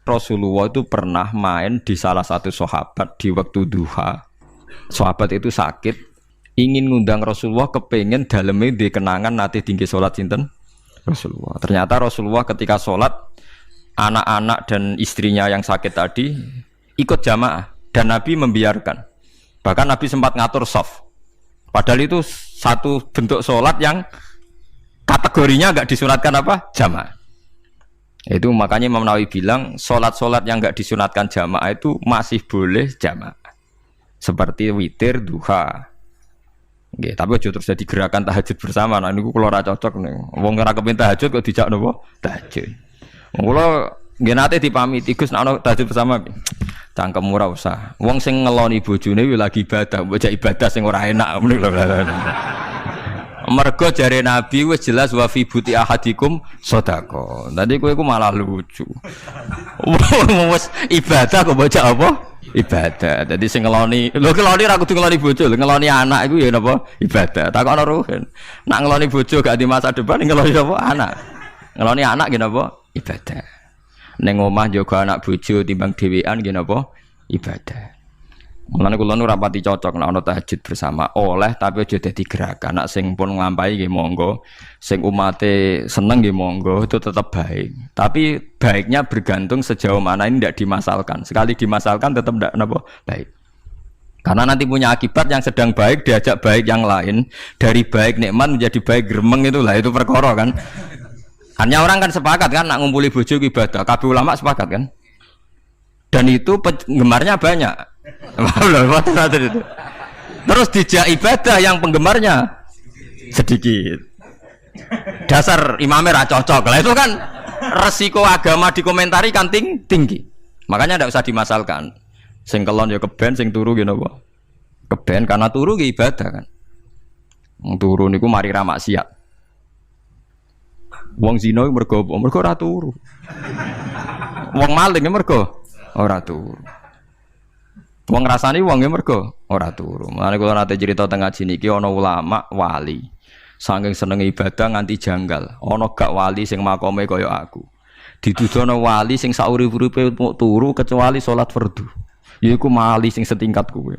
Rasulullah itu pernah main di salah satu sahabat di waktu duha. Sahabat itu sakit, ingin ngundang Rasulullah, kepengen dalamnya di kenangan nanti tinggi sholat sinten Rasulullah. Ternyata Rasulullah ketika sholat, anak-anak dan istrinya yang sakit tadi ikut jamaah dan Nabi membiarkan. Bahkan Nabi sempat ngatur shaf. Padahal itu satu bentuk sholat yang kategorinya enggak disunatkan apa? Jamaah. Itu makanya Imam Nawawi bilang sholat-sholat yang enggak disunatkan jamaah itu masih boleh jamaah. Seperti witir, duha. Nggih, tapi aja terus jadi gerakan tahajud bersama. Nah niku kula ora cocok nih. Wong ora kepen tahajud kok dijak napa? Tahajud. Kula nggih nate dipamiti Gus nek ana tahajud bersama. Cangkem ora usah. Wong sing ngeloni bojone kuwi lagi ibadah, bocah ibadah sing ora enak ngono lho. Mergo jare Nabi wis jelas wa fi buti ahadikum sedekah. Tadi kowe iku malah lucu. Wis ibadah kok bocah apa? Ibadah. Jadi sing ngeloni, lho ngeloni ra kudu ngeloni bojo, ngeloni anak iku ya napa? Ibadah. Takokno ruhen. Nak ngeloni bojo gak di masa depan ngeloni apa? Anak. Ngeloni anak nggih napa? Ibadah. Ning omah jaga anak bojo timbang dhewean nggih napa? Ibadah. Mulane kula nu rapati cocok nek ana tahajud bersama oleh tapi aja dadi gerakan. Nek sing pun nglampahi nggih monggo, sing umate seneng nggih monggo, itu tetap baik. Tapi baiknya bergantung sejauh mana ini tidak dimasalkan. Sekali dimasalkan tetap tidak napa baik. Karena nanti punya akibat yang sedang baik diajak baik yang lain, dari baik nikmat menjadi baik gremeng itulah itu perkara kan. Hanya orang kan sepakat kan nak ngumpuli bojo ibadah, kabeh ulama sepakat kan. Dan itu penggemarnya banyak. Terus dijak ibadah yang penggemarnya sedikit. Dasar imamnya ra cocok. Lah itu kan resiko agama dikomentari kan tinggi. Makanya tidak usah dimasalkan. Sing kelon ya keben, sing turu ya napa? Keben karena turu ya ibadah kan. Wong turu niku mari ra maksiat. Wong zina mergo ora turu. Wong maling mergo ora turu. Wong ngrasani wong e mergo ora turu. Mulane kula nate cerita teng ngaji niki ana ulama wali. Saking senenge ibadah nganti janggal. Ana gak wali sing makome kaya aku. Didudono wali sing saurip-uripe turu kecuali salat fardu. Yaiku wali sing setingkat kuwe.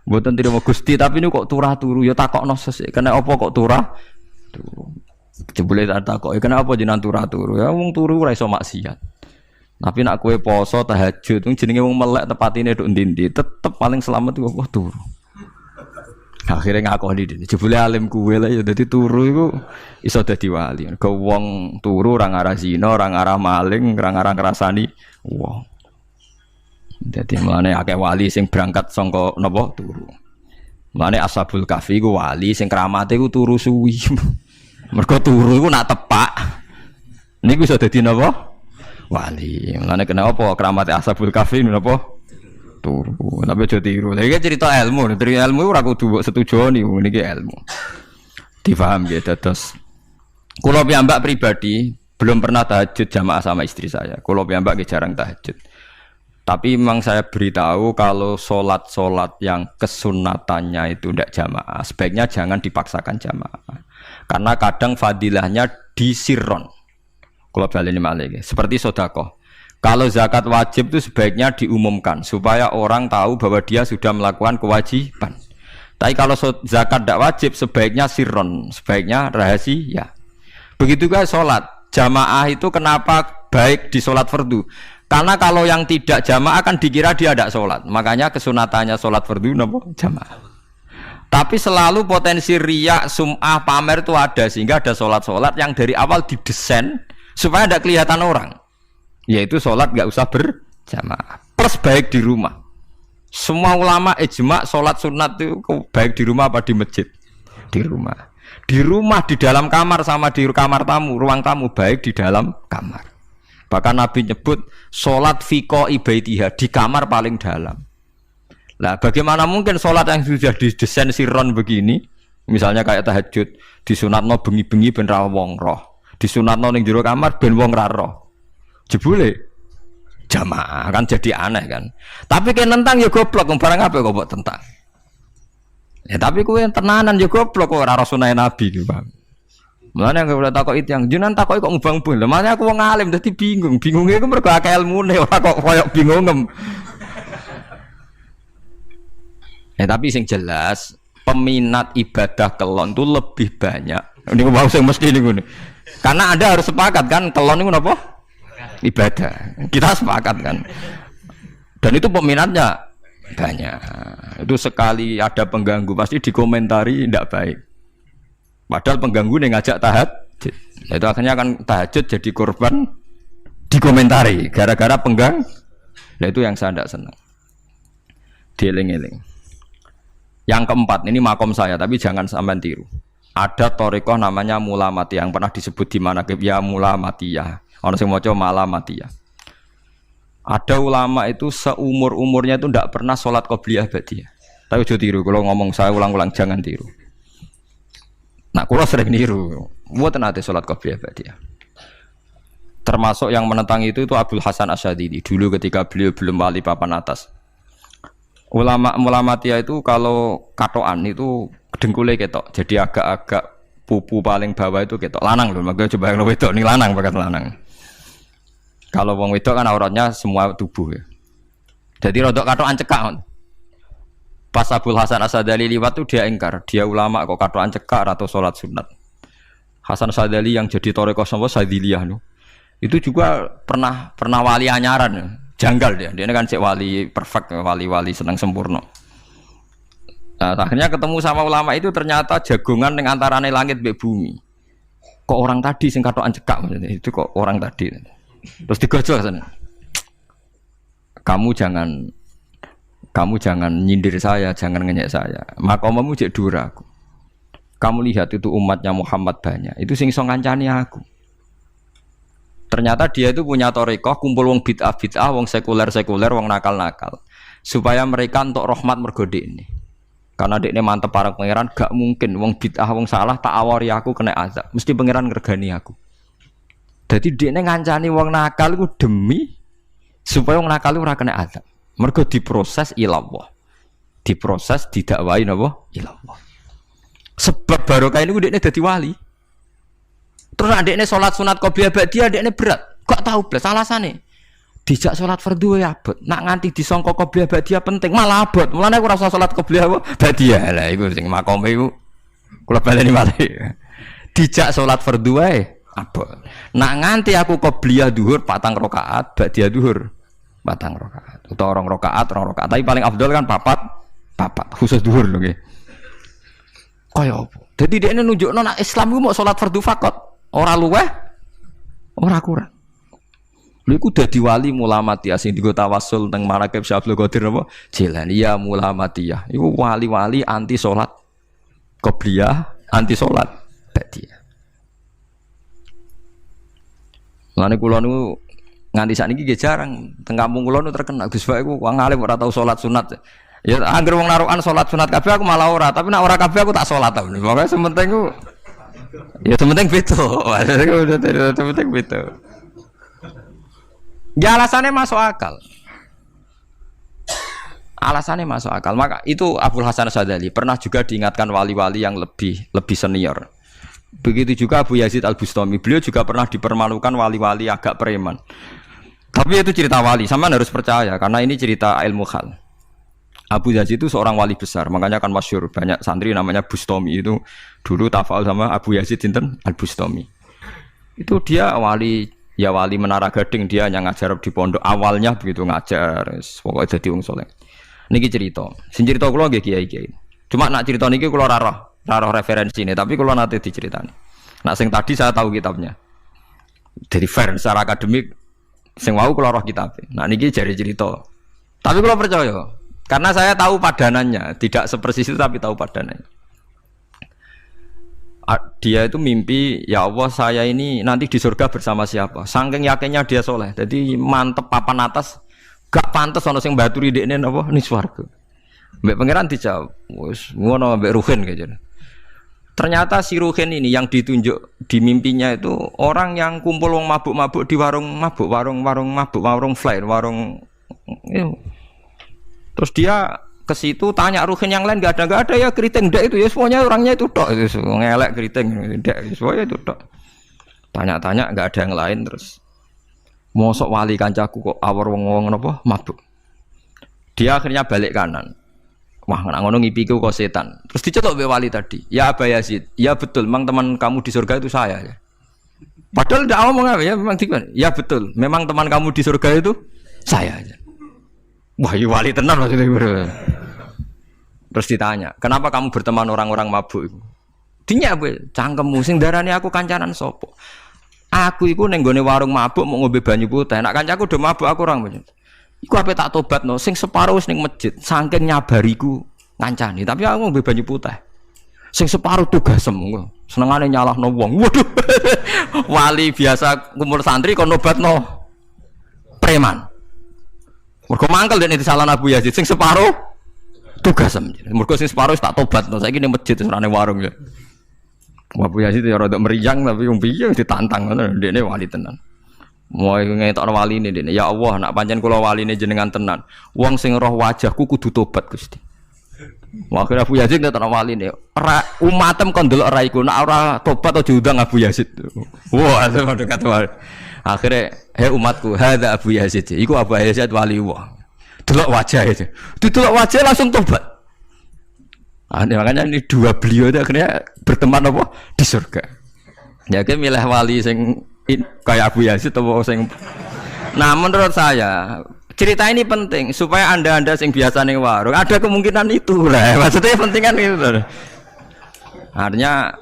Mboten trimo Gusti tapi niku kok turah turu ya takokno sesuk. Kena apa kok turah? Turu. Jebule tak takoki kenapa jenengan turah turu? Ya wong turu ora iso maksiat. Tapi nak kue poso tahajud, jenenge wong melek tepatine nduk ndi-ndi, tetep paling selamat iku apa turu. Akhirnya ngakoni dene. Jebule alim kuwe lah ya dadi turu iku iso dadi wali. Ke wong turu ora ngarah zina, ora ngarah maling, ora ngarah ngrasani wong. Dadi mulane akeh wali sing berangkat saka napa turu. Mulane Ashabul Kahfi iku wali sing kramate iku turu suwi. Mergo turu iku nak tepak. Niku iso dadi napa? Wali. Mulane kena apa kramate Ashabul Kahfi napa? Turu. Tapi aja tiru. Lha iki cerita ilmu, dari ilmu ora kudu mbok setujoni niki ilmu. Difaham ya dados. Kula piyambak pribadi belum pernah tahajud jamaah sama istri saya. Kula piyambak jarang tahajud. Tapi memang saya beritahu kalau sholat yang kesunatannya itu tidak jamaah, sebaiknya jangan dipaksakan jamaah. Karena kadang fadilahnya disirron. Kalau balik ini malah seperti sedekah. Kalau zakat wajib itu sebaiknya diumumkan supaya orang tahu bahwa dia sudah melakukan kewajiban. Tapi kalau zakat tidak wajib sebaiknya sirron, sebaiknya rahasia. Begitu juga sholat jamaah itu kenapa baik di sholat fardu? Karena kalau yang tidak jamaah akan dikira dia tidak sholat. Makanya kesunatannya sholat fardu napa jamaah. Tapi selalu potensi riya, sum'ah, pamer itu ada sehingga ada sholat yang dari awal didesain supaya tidak kelihatan orang. Yaitu sholat nggak usah berjamaah. Plus baik di rumah. Semua ulama ijma sholat sunat itu baik di rumah apa di masjid? Di rumah. Di rumah, di dalam kamar sama di kamar tamu, ruang tamu baik di dalam kamar. Bahkan Nabi nyebut sholat fiko ibaitiha di kamar paling dalam. Nah, bagaimana mungkin sholat yang sudah didesain sirron begini, misalnya kayak tahajud, disunatno bengi-bengi ben ra wong roh, disunatno ning jero kamar ben wong ra roh. Jebule jamaah kan jadi aneh kan. Tapi kan tentang ya goblok, barang apa kok mbok tentang. Ya tapi kowe tenanan ya goblok kok ora sunah Nabi iki, Bang. Mulane aku ora takok itu yang jenengan takoki kok ngubang-ubang. Lah makane aku wong alim dadi bingung. Bingungnya iku mergo akeh ilmune ora kok koyo bingungem. Tapi sing jelas peminat ibadah kelon itu lebih banyak. Ini mau sing mesti niku. Karena Anda harus sepakat kan kelon niku napa? Ibadah. Kita sepakat kan. Dan itu peminatnya banyak. Itu sekali ada pengganggu pasti dikomentari tidak baik. Padahal pengganggu yang ngajak tahajud. Nah, itu akhirnya kan tahajud jadi korban dikomentari gara-gara penggang. Nah itu yang saya tidak senang. Dieling-eling. Yang keempat ini makom saya tapi jangan sampai tiru. Ada torikoh namanya Mulamatiyah yang pernah disebut di mana ya Mulamatiyah. Orang yang mau coba Malamatiyah. Ada ulama itu seumur-umurnya itu tidak pernah sholat qobliyah ba'diyah. Tapi jangan tiru. Kalau ngomong saya ulang-ulang jangan tiru. Nah, kalau sering niru, buat nanti sholat qobliyah ba'diyah. Termasuk yang menentang itu Abdul Hasan Asyadili dulu ketika beliau belum wali papan atas. Ulama Mulamatiyah itu kalau katoan itu dengkulnya ketok, jadi agak-agak pupu paling bawah itu ketok lanang loh. Makanya coba yang wedok ini lanang bakat lanang. Kalau wong wedok kan auratnya semua tubuh ya. Jadi rodok katoan cekak. Pas Abdul Hasan Asyadili liwat tuh dia ingkar, dia ulama kok katoan cekak atau sholat sunat. Hasan Asyadili yang jadi toreko sama Sadiliyah no. Itu juga pernah wali anyaran ya. Janggal dia kan cek wali perfect, wali senang sempurna. Nah, akhirnya ketemu sama ulama itu ternyata jagongan dengan antarane langit be bumi. Kok orang tadi sing katokan cekak maksudnya itu kok orang tadi. Terus digojol sana. Kamu jangan nyindir saya, jangan ngenyek saya. Makomamu cek dura aku. Kamu lihat itu umatnya Muhammad banyak. Itu sing iso ngancani aku. Ternyata dia itu punya torikoh, kumpul wong bid'ah, wong sekuler, wong nakal. Supaya mereka untuk rahmat mergode ini. Karena dia ini mantep para pangeran, gak mungkin wong bid'ah, wong salah tak awari aku kena azab. Mesti pangeran ngergani aku. Jadi dia ini ngancani wong nakal itu demi supaya wong nakal itu ora kena azab. Mergo diproses ilallah. Diproses didakwahi napa? Ilallah. Sebab barokah ini dia dadi wali. Terus adekne sholat sunat qobliyah ba'diyah adekne berat. Gak tahu blas alasane. Dijak sholat fardhu ya abot. Nak nganti disangka qobliyah ba'diyah penting malah abot. Mulane aku ora usah sholat qobliyah ba'diyah. Lah iku sing makome iku kula baleni malih. Dijak sholat fardhu wae abot. Nak nganti aku qobliyah dhuhur 4 rakaat, ba'diyah dhuhur 4 rakaat. Utawa 2 rakaat, 2 rakaat. Tapi paling afdal kan papat khusus dhuhur lho nggih. Kaya apa? Dadi dekne nunjukno nek Islam iku mau sholat fardhu faqat. Ora luweh, ora kurang. Lha iku dadi wali Mulamatiyah sing dienggo tawasul teng Manaqib Syekh Abdul Qadir apa? Jilani ya Mulamatiyah. Iku wali-wali anti salat qobliyah, anti salat ba'diyah. Lane kula niku nganti sakniki nggih jarang teng kampung kula niku terkenal Gus Bak iku wong alim ora tau salat sunat. Ya anggere wong narukan salat sunat kabeh aku malah ora, tapi nek ora kabeh aku tak salat ta. Pokoke sementing ku ya sementing beto, sementing beto. Ya alasannya masuk akal. Alasannya masuk akal. Maka itu Abdul Hasan Asyadili pernah juga diingatkan wali-wali yang lebih senior. Begitu juga Abu Yazid Al-Bustami. Beliau juga pernah dipermalukan wali-wali agak preman. Tapi itu cerita wali, sampean harus percaya karena ini cerita ilmu hal. Abu Yazid itu seorang wali besar, makanya kan masyhur banyak santri namanya Bustami itu dulu tafal sama Abu Yazid sinten Al-Bustami. Itu dia wali Menara Gading, dia yang ngajar di pondok awalnya begitu ngajar, pokoknya jadi wong saleh. Niki cerita, sing cerita kula nggih kiai-kiai. Cuma nak cerita niki kula ora roh referensine, tapi kula nate diceritani. Nak sing tadi saya tahu kitabnya. Dari fair secara akademik sing wau kula roh kitabnya. Nak niki jari cerita. Tapi kula percaya karena saya tahu padanannya, tidak sepersis itu tapi tahu padanannya. Dia itu mimpi, ya Allah saya ini nanti di surga bersama siapa. Saking yakinnya dia soleh, jadi mantep papan atas, gak pantas ono sing baturi dekne napa ning swarga. Mbek pangeran dijawab, wis ngono mbek Ruhin kaya. Ternyata si Ruhin ini yang ditunjuk di mimpinya itu orang yang kumpul wong mabuk-mabuk di warung mabuk, warung fly, warung. Terus dia ke situ tanya ruhin yang lain nggak ada ya keriting ndak itu ya semuanya orangnya itu tok itu ngelek keriting ndak semuanya itu tok. Tanya-tanya nggak ada yang lain terus. Mosok wali kancaku kok awor wong-wong napa mabuk. Dia akhirnya balik kanan. Wah, nak ngono ngipiku kok setan. Terus dicetok be wali tadi. Ya Aba Yazid, ya betul, memang teman kamu di surga itu saya ya. Padahal tidak ngomong apa ya, memang dikon. Ya betul, memang teman kamu di surga itu saya aja. Wah, ya wali tenan maksudnya. Terus ditanya, kenapa kamu berteman orang-orang mabuk itu? Dinya apa? Cangkemmu sing darani aku kancanan sopo. Aku iku ning gone warung mabuk mau ngombe banyu putih. Nek kancaku do mabuk aku orang banyu. Iku ape tak tobatno sing separo wis ning masjid, saking nyabariku ngancani, tapi aku ngombe banyu putih. Sing separo tugasem ngono. Senengane nyalahno wong. Waduh. Wali biasa kumpul santri kon nobatno preman. Mergo mangkel dene disalahno Abu Yazid sing separo tugasem. Mergo sing separo wis tak tobatno. Saiki ning masjid serane warung ya. Abu Yazid ya rada meriang tapi wong piye ditantang ngono ndekne wali tenan. Mau ngetokno waline ndekne. Ya Allah, nak pancen kula waline jenengan tenan. Wong sing roh wajahku kudu tobat Gusti. Akhirnya Abu Yazid ngetokno waline. Ora umatem kon ndelok ora iku, nak ora tobat aja diundang Abu Yazid. Wah, sama dekat wali. Akhirnya, umatku, hadza Abu Yazid. Iku Abu Yazid wali Allah. Delok wajah itu. Didelok wajah langsung tobat. Makanya ini dua beliau itu akhirnya berteman apa di surga. Ya kan milih wali sing kayak Abu Yazid atau sing. Nah menurut saya cerita ini penting supaya anda sing biasa ning warung ada kemungkinan itu lah. Maksudnya penting kan itu. Artinya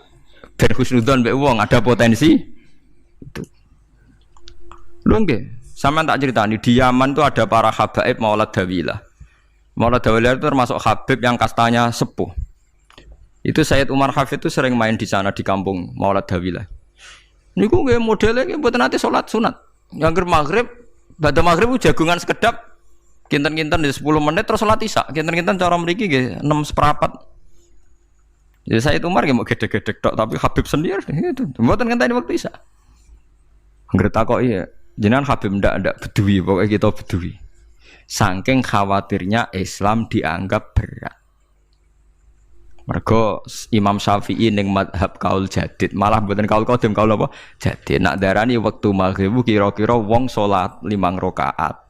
ben husnudzon mbek wong ada potensi itu. Lho nggih, sampean tak ceritani di Yaman tuh ada para habaib Maulad Dawilah. Maulad Dawilah itu termasuk habib yang kastanya sepuh. Itu Sayyid Umar Hafid itu sering main di sana di kampung Maulad Dawilah. Niku nggih modele nggih mboten nate salat sunat. Yang maghrib, badhe maghrib jagungan sekedap kinten-kinten di 10 menit terus salat isya. Kinten-kinten cara mriki nggih 6:04. Ya Sayyid Umar nggih mau gedhe-gedhe tok tapi Habib sendiri itu. Mboten ngenteni waktu isya. Anggere takoki ya, jenengan Habib ndak bedui pokoke kita bedui. Saking khawatirnya Islam dianggap berat. Mergo Imam Syafi'i ning mazhab kaul jadid, malah mboten kaul qadim kaul apa? Jadid. Nak darani wektu maghrib kira-kira wong salat 5 rakaat.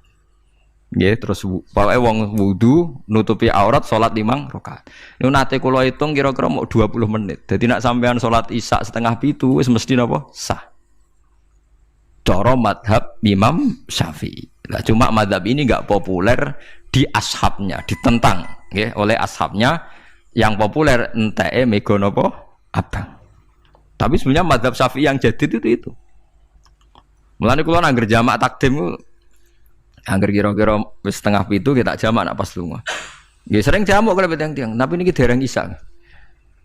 Nggih, terus pokoke wong wudu nutupi aurat salat 5 rakaat. Niku nate kula hitung kira-kira mau 20 menit. Dadi nak sampean salat Isya 6:30 wis mesti napa? Sah. Cara mazhab Imam Syafi'i. Nah, cuma mazhab ini enggak populer di ashabnya, ditentang nggih oleh ashabnya. Yang populer enteke mega napa abang. Tapi sebenarnya mazhab Syafi'i yang jadid itu. Mulane kula nang jamak takdim angger kira-kira wis 6:30 kita jamak nak pas lunga. Nggih sering jamak kalau tiang-tiang, tapi niki dereng isya.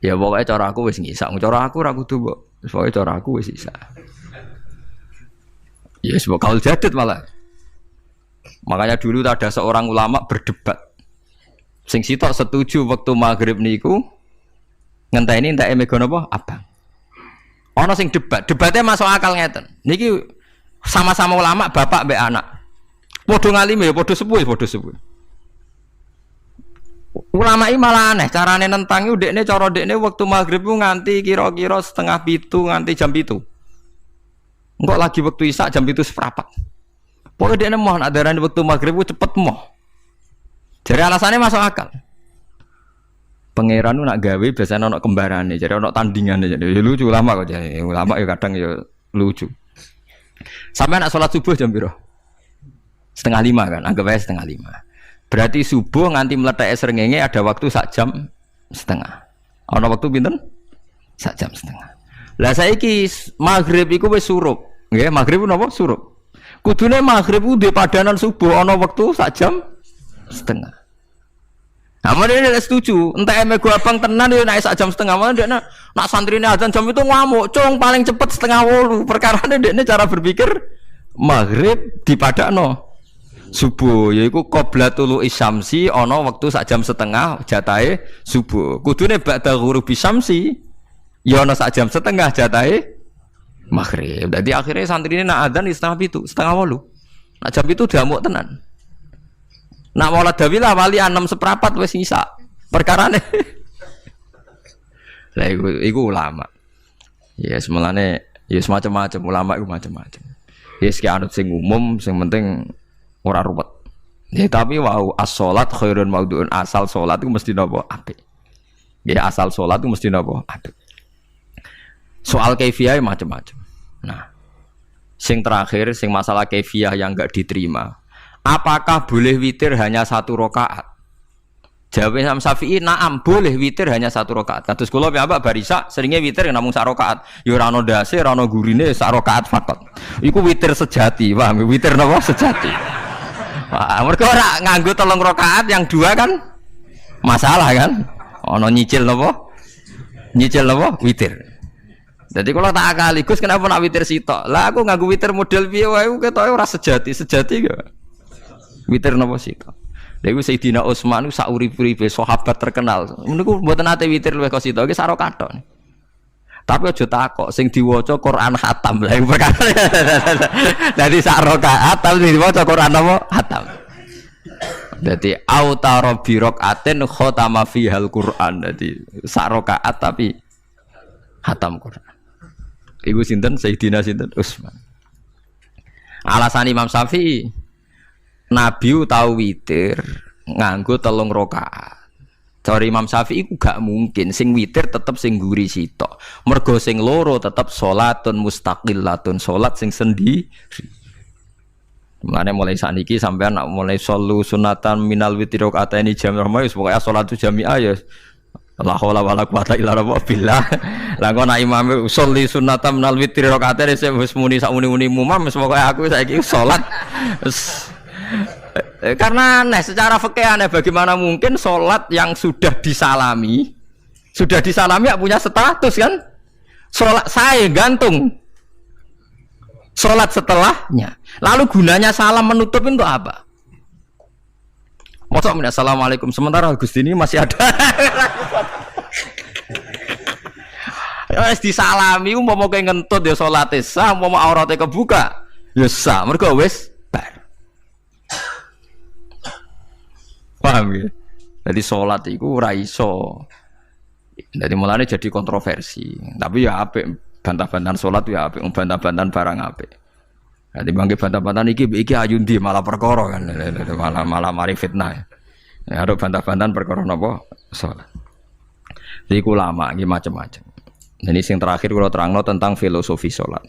Ya pokoke cara aku wis ngisa, cara aku ora kudu mbok. Pokoke cara aku wis isya. Ya yes, kaul jadid malah. Makanya dulu ada seorang ulama berdebat. Sing sitok setuju waktu maghrib niku ngenteni enteke mega napa abang. Ana sing debatnya masuk akal ngeten. Niki sama-sama ulama bapak mbek anak. Padha ngalime ya padha sepuh. Ulama iki malah aneh carane nentang iku ndekne cara ndekne waktu maghrib ku nganti kira-kira 6:30 nganti jam 7. Engko lagi waktu isya jam 7:04. Pokoke ndekne mohon adarane waktu maghrib ku cepet moh. Jadi alasannya masuk akal. Pangeran nak gawe biasanya ono kembarane, jadi ono tandingannya jadi lucu ulama kok jadi ulama ya kadang ya lucu. Sampai nak sholat subuh jam piro? 4:30 kan, anggap aja 4:30. Berarti subuh nganti meletak srengenge ada waktu 1,5 jam. Ono waktu pinten? 1,5 jam. Lah saiki maghrib iku wis surup, nggih maghrib napa surup. Kudune maghrib ku di padanan subuh ono waktu 1,5 jam. Amun dia tidak setuju, entah emego abang tenan dia naik 1,5 jam. Amun dia nak santri ini azan jam itu ngamuk, cung paling cepet 7:30. Perkara dia cara berpikir maghrib di padano subuh, yaitu qoblatul isyamsi ono waktu 1,5 jam jatahe subuh. Kudune ba'da ghurubi syamsi, ya ono 1,5 jam jatahe maghrib. Jadi akhirnya santri ini nak azan di 7:30, 7:30. Nak jam itu diamuk tenan. Nak maulid Dawi lah wali 6/4 wis isa. Perkarane. Lah iku ulama. Ya semelane ya semacam-macam ulama iku macam-macam. Ya sik anut sing umum, sing penting ora ruwet. Ya tapi wau as-shalat khairun maudhu'un, asal salat itu mesti napa apik. Ya asal salat itu mesti napa apik. Soal kaifiyah macam-macam. Nah, sing terakhir sing masalah kaifiyah yang enggak diterima. Apakah boleh witir hanya 1 rakaat? Jawab Imam Syafi'i, na'am, boleh witir hanya 1 rakaat. Kados kula piyambak barisa seringnya witir namung 1 rakaat. Ya ora ono ndase, ora ono gurine, 1 rakaat fakot. Iku witir sejati, paham? Witir napa sejati. Wah, mergo ora nganggo 3 rakaat yang 2 kan masalah kan? Ono nyicil napa? Nyicil napa? Witir. Jadi kalau tak akali, Gus kenapa nak witir sitok? Lah aku nganggo witir model piye wae ketoke ora sejati gak? Witir napa sitok? Lha iku Sayyidina Utsman sak urip-uripe sahabat terkenal. Niku mboten nate witir luwih kok sitok, iki sak rakaat. Tapi aja takok sing diwaca Quran khatam. Lah iku perkara. Dadi sak rakaat tapi diwaca Quran apa? Khatam. Dadi autara bi rakaatin khatama fihal Quran. Dadi sak rakaat tapi khatam Quran. Iku sinten Sayyidina sinten Utsman. Alasan Imam Syafi'i Nabi tahu witir nganggo 3 rakaat. Cari Imam Syafi'i ku gak mungkin sing witir tetep sing guri sitok. Mergo sing loro tetep salatun mustaqillatun, salat sing sendiri. Mulane mulai saniki sampean nak mulai solu sunatan minal witri rakaataini jami'ah wis pokoke salatu jami'ah ya la haula wala quwata illa billah. Lah kok nak imam sholli sunatan minal witri rakaataini wis muni sak muni-muni mumam wis pokoke aku saiki salat. Karena aneh secara fikih aneh, bagaimana mungkin sholat yang sudah disalami ya punya status kan? Sholat saya gantung sholat setelahnya. Lalu gunanya salam menutup untuk apa? Masa assalamualaikum sementara Gusti ini masih ada. Wis disalami umpama kowe ngentut ya salate sah, umpama aurate kebuka ya sah. Mergo wis paham ya? Jadi sholat itu ora iso. Jadi mulanya jadi kontroversi. Tapi ya apik bantah-bantahan sholat ya apik, bantah-bantahan barang apik. Jadi bangke bantah-bantahan iki ayundi malah perkara kan, malah mari fitnah. Ya ada bantah-bantahan perkara napa sholat. Jadi ulama iki macam-macam. Jadi sing terakhir kula terangno tentang filosofi sholat.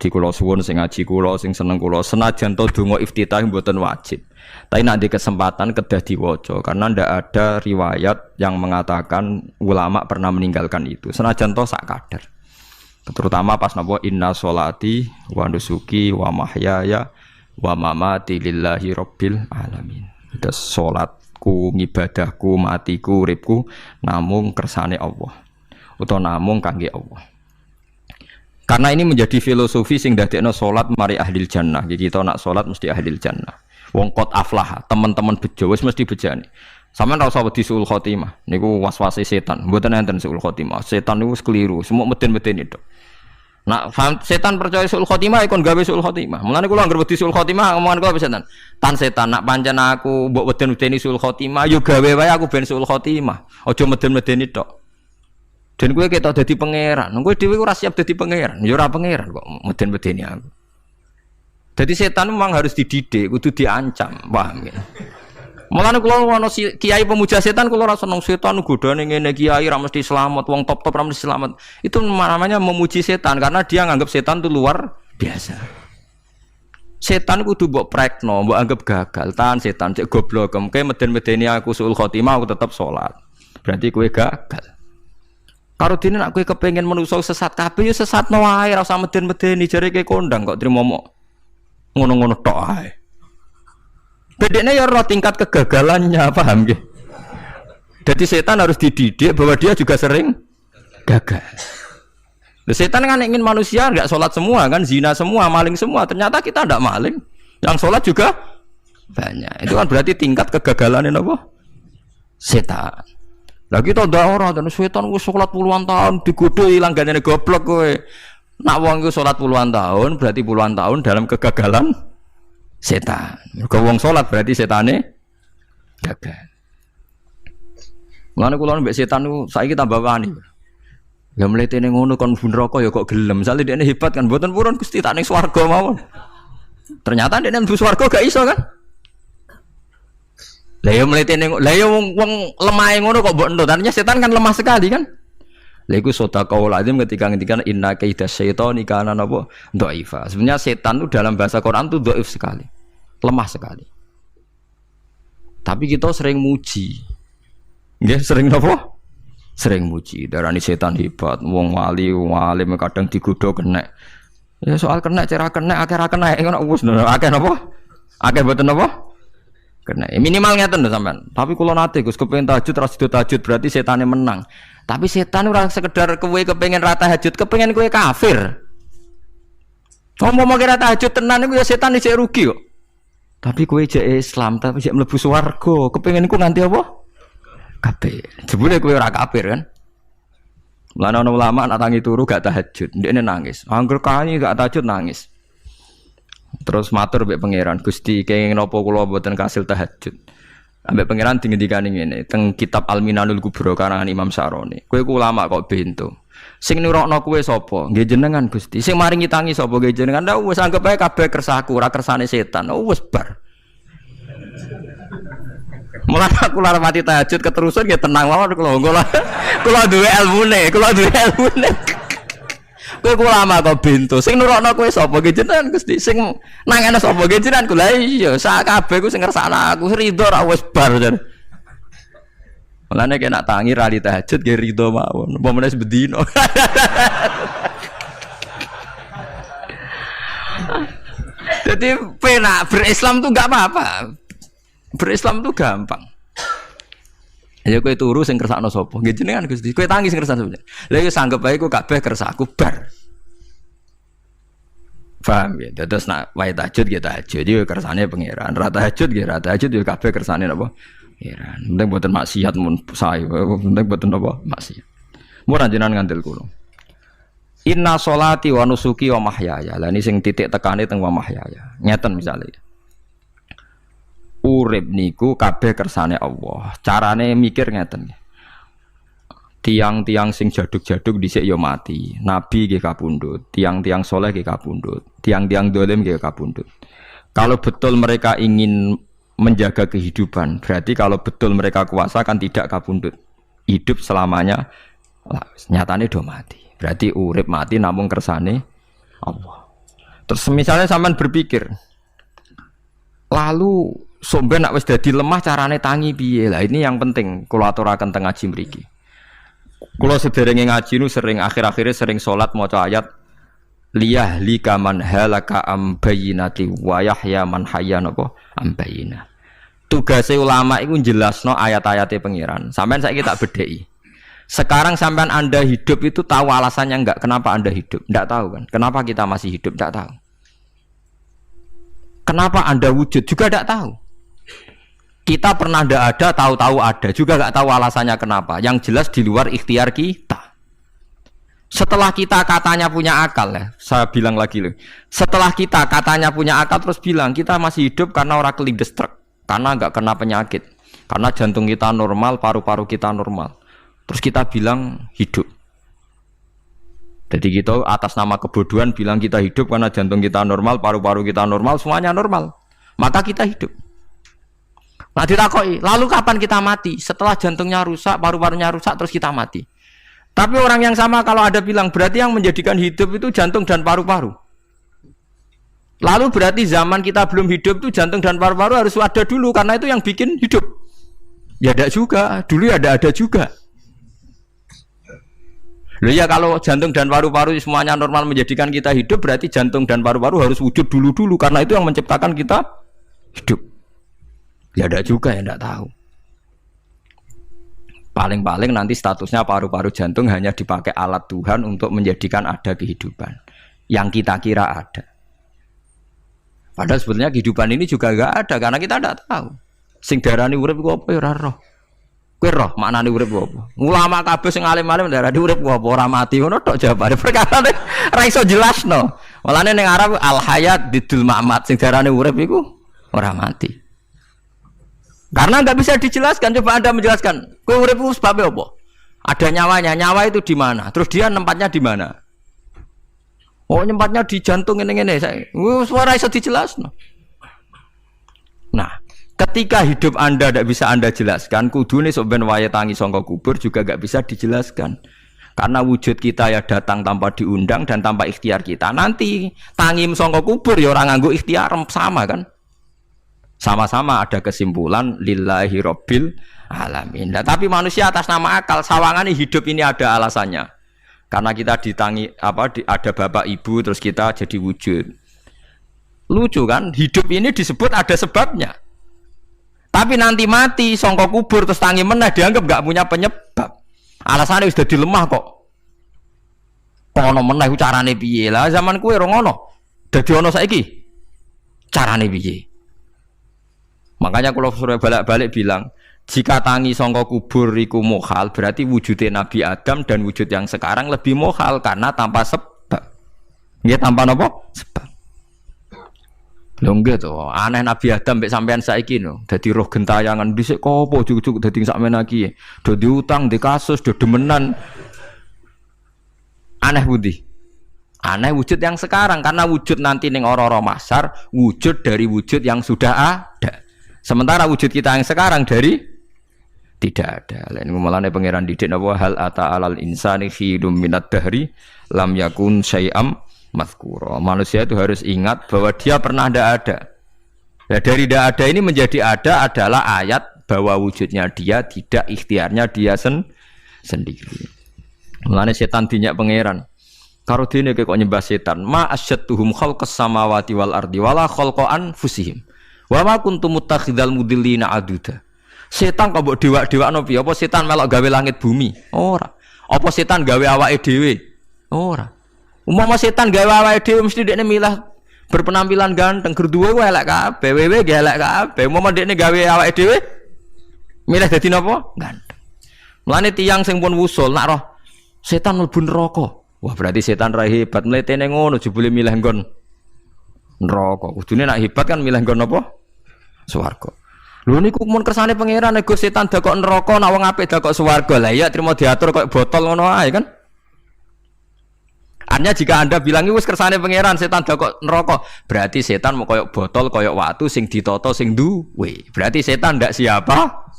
Di kula suwun sing ngaji kula sing seneng kula senajan to donga iftitah mboten wajib. Tapi nanti kesempatan kedah diwaca karena ndak ada riwayat yang mengatakan ulama pernah meninggalkan itu. Senajan to sak kadar. Terutama pas napa inna sholati wa nusuki wa mahyaya wa mamati lillahi rabbil alamin. Terus salatku, ngibadahku, matiku, uripku namung kersane Allah. Utawa namung kangge Allah. Karena ini menjadi filosofi sing dadekno salat mari ahlil jannah. Jadi kita nak salat mesti ahlil jannah. Wong qad aflah, teman-teman bejo wis mesti bejane. Sampeyan ora usah wedi suul khotimah. Niku waswase setan. Mboten enten suul khotimah. Setan niku wis keliru, semua meden-meden itu. Nak setan percaya suul khotimah ikon gawe suul khotimah. Mulane kula anggere wedi suul khotimah ngomongan kula setan. Tan setan nak pancen aku mbok weden-wedeni suul khotimah yo gawe wae aku ben suul khotimah. Aja meden-medeni tok. Dan kowe ketok dadi pangeran. Kowe dhewe ora siap dadi pangeran. Ya ora pangeran kok meden-medeni aku. Jadi setan memang harus dididik, kudu diancam, paham ya? Mulane kula ana kiai pemuja setan kula ora seneng setan godane ngene kiai ra mesti selamat, wong top-top ra mesti selamat. Itu namanya memuji setan karena dia nganggap setan itu luar biasa. Setan kudu mbok prekno, mbok anggap gagal. Tahan setan cek goblok, kowe meden-medeni aku suul khotimah aku tetap salat. Berarti kowe gagal. Karo dene nek kowe kepengin menungso sesat kabeh ya sesatno wae, ora usah meden-medeni jare kowe kondang kok trimo ngono-ngono tok ae. Bedene ya ora tingkat kegagalannya, paham nggih? Jadi setan harus dididik bahwa dia juga sering gagal. Nah, setan kan ingin manusia enggak sholat semua kan, zina semua, maling semua. Ternyata kita enggak maling. Yang sholat juga banyak. Itu kan berarti tingkat kegagalannya apa? Setan. Lah kita ndak ora dan setan wis sholat puluhan tahun digodho ilang gandene goblok kowe. Nak wong iku salat puluhan tahun berarti puluhan tahun dalam kegagalan setan. Mergo wong salat berarti setane gagal. Mulane kula mbek setan niku saiki tambah wani. Ya mletene ngono kon mlebu neraka ya kok gelem. Misale dekne hebat kan mboten purun Gusti tak ning swarga mawon. Ternyata dekne mlebu swarga gak iso kan. Lah ya mletene lah ya wong lemahe ngono kok mbok entuk. Tadinya setan kan lemah sekali kan. Lha iku sedekah lazim ketika ngendikan inna kaida syaitani kana napa dhaifa. Sebenarnya setan itu dalam bahasa Quran itu dhaif sekali. Lemah sekali. Tapi kita sering muji. Nggih, sering napa? Sering muji. Darani setan hebat, wong wali, wong alim kadang digodho kena. Ya soal kena cara kena akeh ra kena ngono wis akeh napa? Akeh mboten napa? Kena. Minimal ngeten lho sampean. Tapi kula nate Gus kepengin tahajud terus tahajud berarti setane menang. Tapi setan ora sekedar kowe kepengin ra tahajud, kepengin kowe kafir. Somo mau kira tahajud tenan iku ya setan isih rugi kok. Tapi kowe jek Islam, tapi jek mlebu swarga, kepengin iku nganti apa? Kafir. Jebule kowe ora kafir kan? Mulane ana ulama nak tangi turu gak tahajud, ndekne nangis. Angger kanyi gak tahajud nangis. Terus matur mbek pangeran, Gusti kenging napa kula mboten kasil tahajud. Ambek pangeran dingendikane ngene, teng kitab Al-Minanul Kubra karangan Imam Syaroni. Kowe ku ulama kok bento. Sing nurokno kowe sapa? Nggih jenengan Gusti. Sing maringi tangi sapa? Nggih jenengan. Ndak wis anggap ae kabeh kersaku, ora kersane setan. Wis bar. Mulane aku lara mati tahajud keterusan nggih tenang mawon kula. Kula duwe ilmune, Kowe ulama kok bento. Sing nurokno kowe sapa? Nggih jenengan Gusti. Sing nangene sapa? Nggih jenengan. Lha iya, sak kabeh ku sing ngersakno aku ridho ra wis bar. Mulane kena tangi ra di tahajud nggih ridho mawon. Apa meneh sebedino. Jadi penak berislam tuh enggak apa-apa. Berislam tuh gampang. Ya kowe turu sing kersakno sapa? Nggih jenengan Gusti. Kowe tangi sing kersakno sapa? Lha iku sanggep ae ku kabeh kersaku bar. Paham ya? Terus nak wae tahajud ya tahajud iki kersane pangeran. Ra tahajud ya ra tahajud ya kabeh kersane napa? Pangeran. Penting mboten maksiat mun sae. Penting mboten napa? Maksiat. Mun jenengan ngandel kula. Inna sholati wa nusuki wa mahyaya. Lah ini sing titik tekane teng wa mahyaya. Ngeten misale. Urip niku kabeh kersane Allah. Carane mikir ngeten. Tiang-tiang sing jaduk-jaduk dhisik ya mati. Nabi nggih kapundhut, tiang-tiang soleh nggih kapundhut, tiang-tiang dolim nggih kapundhut. Kalau betul mereka ingin menjaga kehidupan, berarti kalau betul mereka kuasa kan tidak kapundhut. Hidup selamanya nyatane do mati. Berarti urip mati namung kersane Allah. Terus misalnya sampean berpikir, lalu somben nek wis dadi lemah carane tangi piye? Lah ini yang penting kula aturaken teng ngaji mriki. Kula sederenge ngaji nu sering akhir-akhire sering salat maca ayat liyah likaman halaka am bayyinati wa yahya man hayya napa am bayyinah. Tugase ulama iku jelasno ayat-ayate pangeran. Sampeyan saiki tak bedheki. Sekarang sampean Anda hidup itu tahu alasannya enggak? Kenapa Anda hidup? Enggak tahu kan? Kenapa kita masih hidup? Enggak tahu. Kenapa Anda wujud? Juga enggak tahu. Kita pernah enggak ada, tahu-tahu ada. Juga enggak tahu alasannya kenapa. Yang jelas di luar ikhtiar kita. Setelah kita katanya punya akal ya, saya bilang lagi loh. Setelah kita katanya punya akal terus bilang kita masih hidup karena orang kelindes truk. Karena enggak kena penyakit. Karena jantung kita normal, paru-paru kita normal. Terus kita bilang hidup. Jadi kita atas nama kebodohan bilang kita hidup karena jantung kita normal, paru-paru kita normal, semuanya normal. Maka kita hidup. Nah ditakoi, lalu kapan kita mati? Setelah jantungnya rusak, paru-parunya rusak, terus kita mati. Tapi orang yang sama kalau ada bilang berarti yang menjadikan hidup itu jantung dan paru-paru. Lalu berarti zaman kita belum hidup itu jantung dan paru-paru harus ada dulu karena itu yang bikin hidup. Ya ada juga, dulu ya ada juga. Loh ya kalau jantung dan paru-paru semuanya normal menjadikan kita hidup berarti jantung dan paru-paru harus wujud dulu karena itu yang menciptakan kita hidup. Ya ada juga yang tidak tahu. Paling-paling nanti statusnya paru-paru jantung hanya dipakai alat Tuhan untuk menjadikan ada kehidupan yang kita kira ada. Padahal sebetulnya kehidupan ini juga enggak ada karena kita tidak tahu. Sing darani urip iku apa ya ora roh. Kowe roh maknane urip apa? Ulama kabeh sing alim-alim darani urip apa ora mati ngono tok jawabane. Perkara ora iso jelasno. Mulane ning Arab al hayat didul mamat sing darani urip iku ora mati. Karena nggak bisa dijelaskan. Coba Anda menjelaskan. Kowe urip itu sebabnya apa? Ada nyawanya. Nyawa itu di mana? Terus dia nempatnya di mana? Oh, nyempatnya di jantung ini. Suara iso dijelaskan. Nah, ketika hidup Anda tidak bisa Anda jelaskan, kudune sok ben wayahe tangi sangka kubur juga nggak bisa dijelaskan. Karena wujud kita ya datang tanpa diundang dan tanpa ikhtiar kita. Nanti tangi sangka kubur ya orang nganggo ikhtiar sama kan? Sama-sama ada kesimpulan lillahi rabbil alamin. Nah, tapi manusia atas nama akal sawangan hidup ini ada alasannya. Karena kita ada bapak ibu terus kita jadi wujud. Lucu kan? Hidup ini disebut ada sebabnya. Tapi nanti mati sangka kubur terus tangi meneh dianggap enggak punya penyebab. Alasannya sudah dilemah kok. Ono meneh ku carane piye? Lah zaman kuwe ora ngono. Dadi ono saiki. Carane piye? Makanya kalau sudah balik-balik bilang, jika tangi sangka kubur iku mukhal, berarti wujudnya Nabi Adam dan wujud yang sekarang lebih mukhal karena tanpa sebab. Nggih tanpa napa? Sebab. Lho nggih to, aneh Nabi Adam mbek sampean saiki no. Dadi roh gentayangan dhisik kopo juk-juk dadi sakmen iki. Do diutang, di kasus, do demenan. Aneh budi. Aneh wujud yang sekarang karena wujud nanti ning ora-ora mahsyar wujud dari wujud yang sudah ada. Sementara wujud kita yang sekarang dari tidak ada. Lain ngomongane pangeran didik napa hal ata alal insani khidum minad dahri lam yakun syai'am mazkura. Manusia itu harus ingat bahwa dia pernah tidak ada. Nah, dari tidak ada ini menjadi ada adalah ayat bahwa wujudnya dia tidak ikhtiarnya dia sendiri. Mulane setan dinyak pangeran. Karo dene kok nyembah setan. Ma asyattuhum khalqas samawati wal ardi wala khalqa anfusihim. Wa ma kuntum muttakhidal mudillina aduda. Setan kok mbok dewa-dewakno piye? Apa setan melok gawe langit bumi? Ora. Apa setan gawe awake dhewe? Ora. Umpama setan gawe awake dhewe mesti dekne milah berpenampilan ganteng, gerduwe ku elek kabeh, wewe ge elek kabeh. Umpama dekne gawe awake dhewe milih dadi napa? Ganteng. Mulane tiyang sing pun wusul nak roh setan mlebu neraka. Wah, berarti setan ra hebat, mletene ngono jebule milih nggon neraka. Kudune nak hebat kan milih nggon apa? Swarga. Lho niku mun kersane pangeran nego setan dakok neraka nak wong apik dakok swarga. Lah iya trimo diatur koyo botol ngono ae kan. Artinya jika Anda bilang wis kersane pangeran setan dakok neraka, berarti setan mau koyo botol koyo watu sing ditata sing duwe. Berarti setan ndak siapa?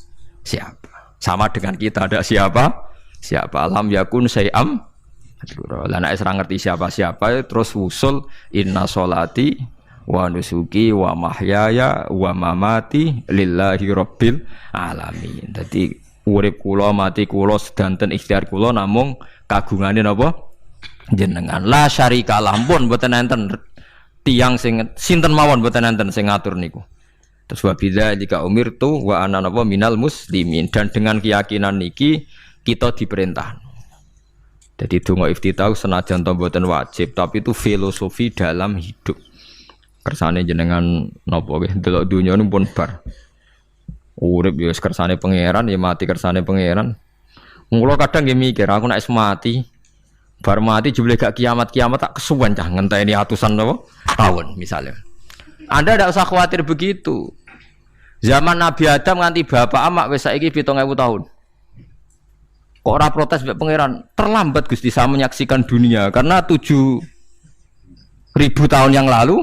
Siapa. Sama dengan kita ndak siapa? Siapa alam yakun syai'am. Lah nek ora ngerti siapa-siapa terus wusul inna sholati wa nusuki wa mahyaya wa mamati lillahi rabbil alamin. Dadi urip kula mati kula sedanten ikhtiar kula namung kagungane napa jenengan. La syarika lampun mboten enten tiyang sing sinten mawon mboten enten sing ngatur niku. Terus wa bidzalika umirtu wa ana napa minal muslimin dan dengan keyakinan niki kita diperintah. Jadi donga iftitah senajan to mboten wajib tapi itu filosofi dalam hidup. Kersane jenengan napa nggih delok donya niku pun bar. Urip ya kersane pangeran ya mati kersane pangeran. Mula kadang nggih mikir aku nek mati bar mati jebule gak kiamat-kiamat tak kesuwen cah ngenteni atusan napa tahun misalnya. Anda tidak usah khawatir begitu. Zaman Nabi Adam nganti bapak amak wis saiki 7.000 tahun. Kok ora protes mbek pangeran? Terlambat Gusti saya menyaksikan dunia karena 7.000 tahun yang lalu.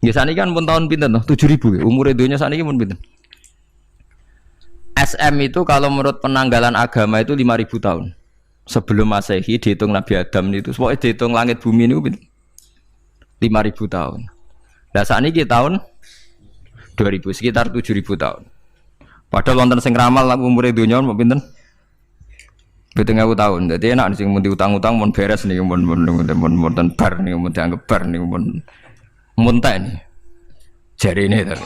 Ya saniki kan pun tahun pinten toh? 7.000 umur dunia saniki pun pinten? SM itu kalau menurut penanggalan agama itu 5.000 tahun. Sebelum Masehi dihitung Nabi Adam itu, pokoknya dihitung langit bumi ini 5.000 tahun. Lah saniki tahun 2000 sekitar 7.000 tahun. Padahal wonten sing ramal umure donya mau pinten? 7.000 tahun. Jadi enak sing mun diutang-utang mun beres niki mun bar niki mun dianggap bar niki mun muntah ini. Jarine to.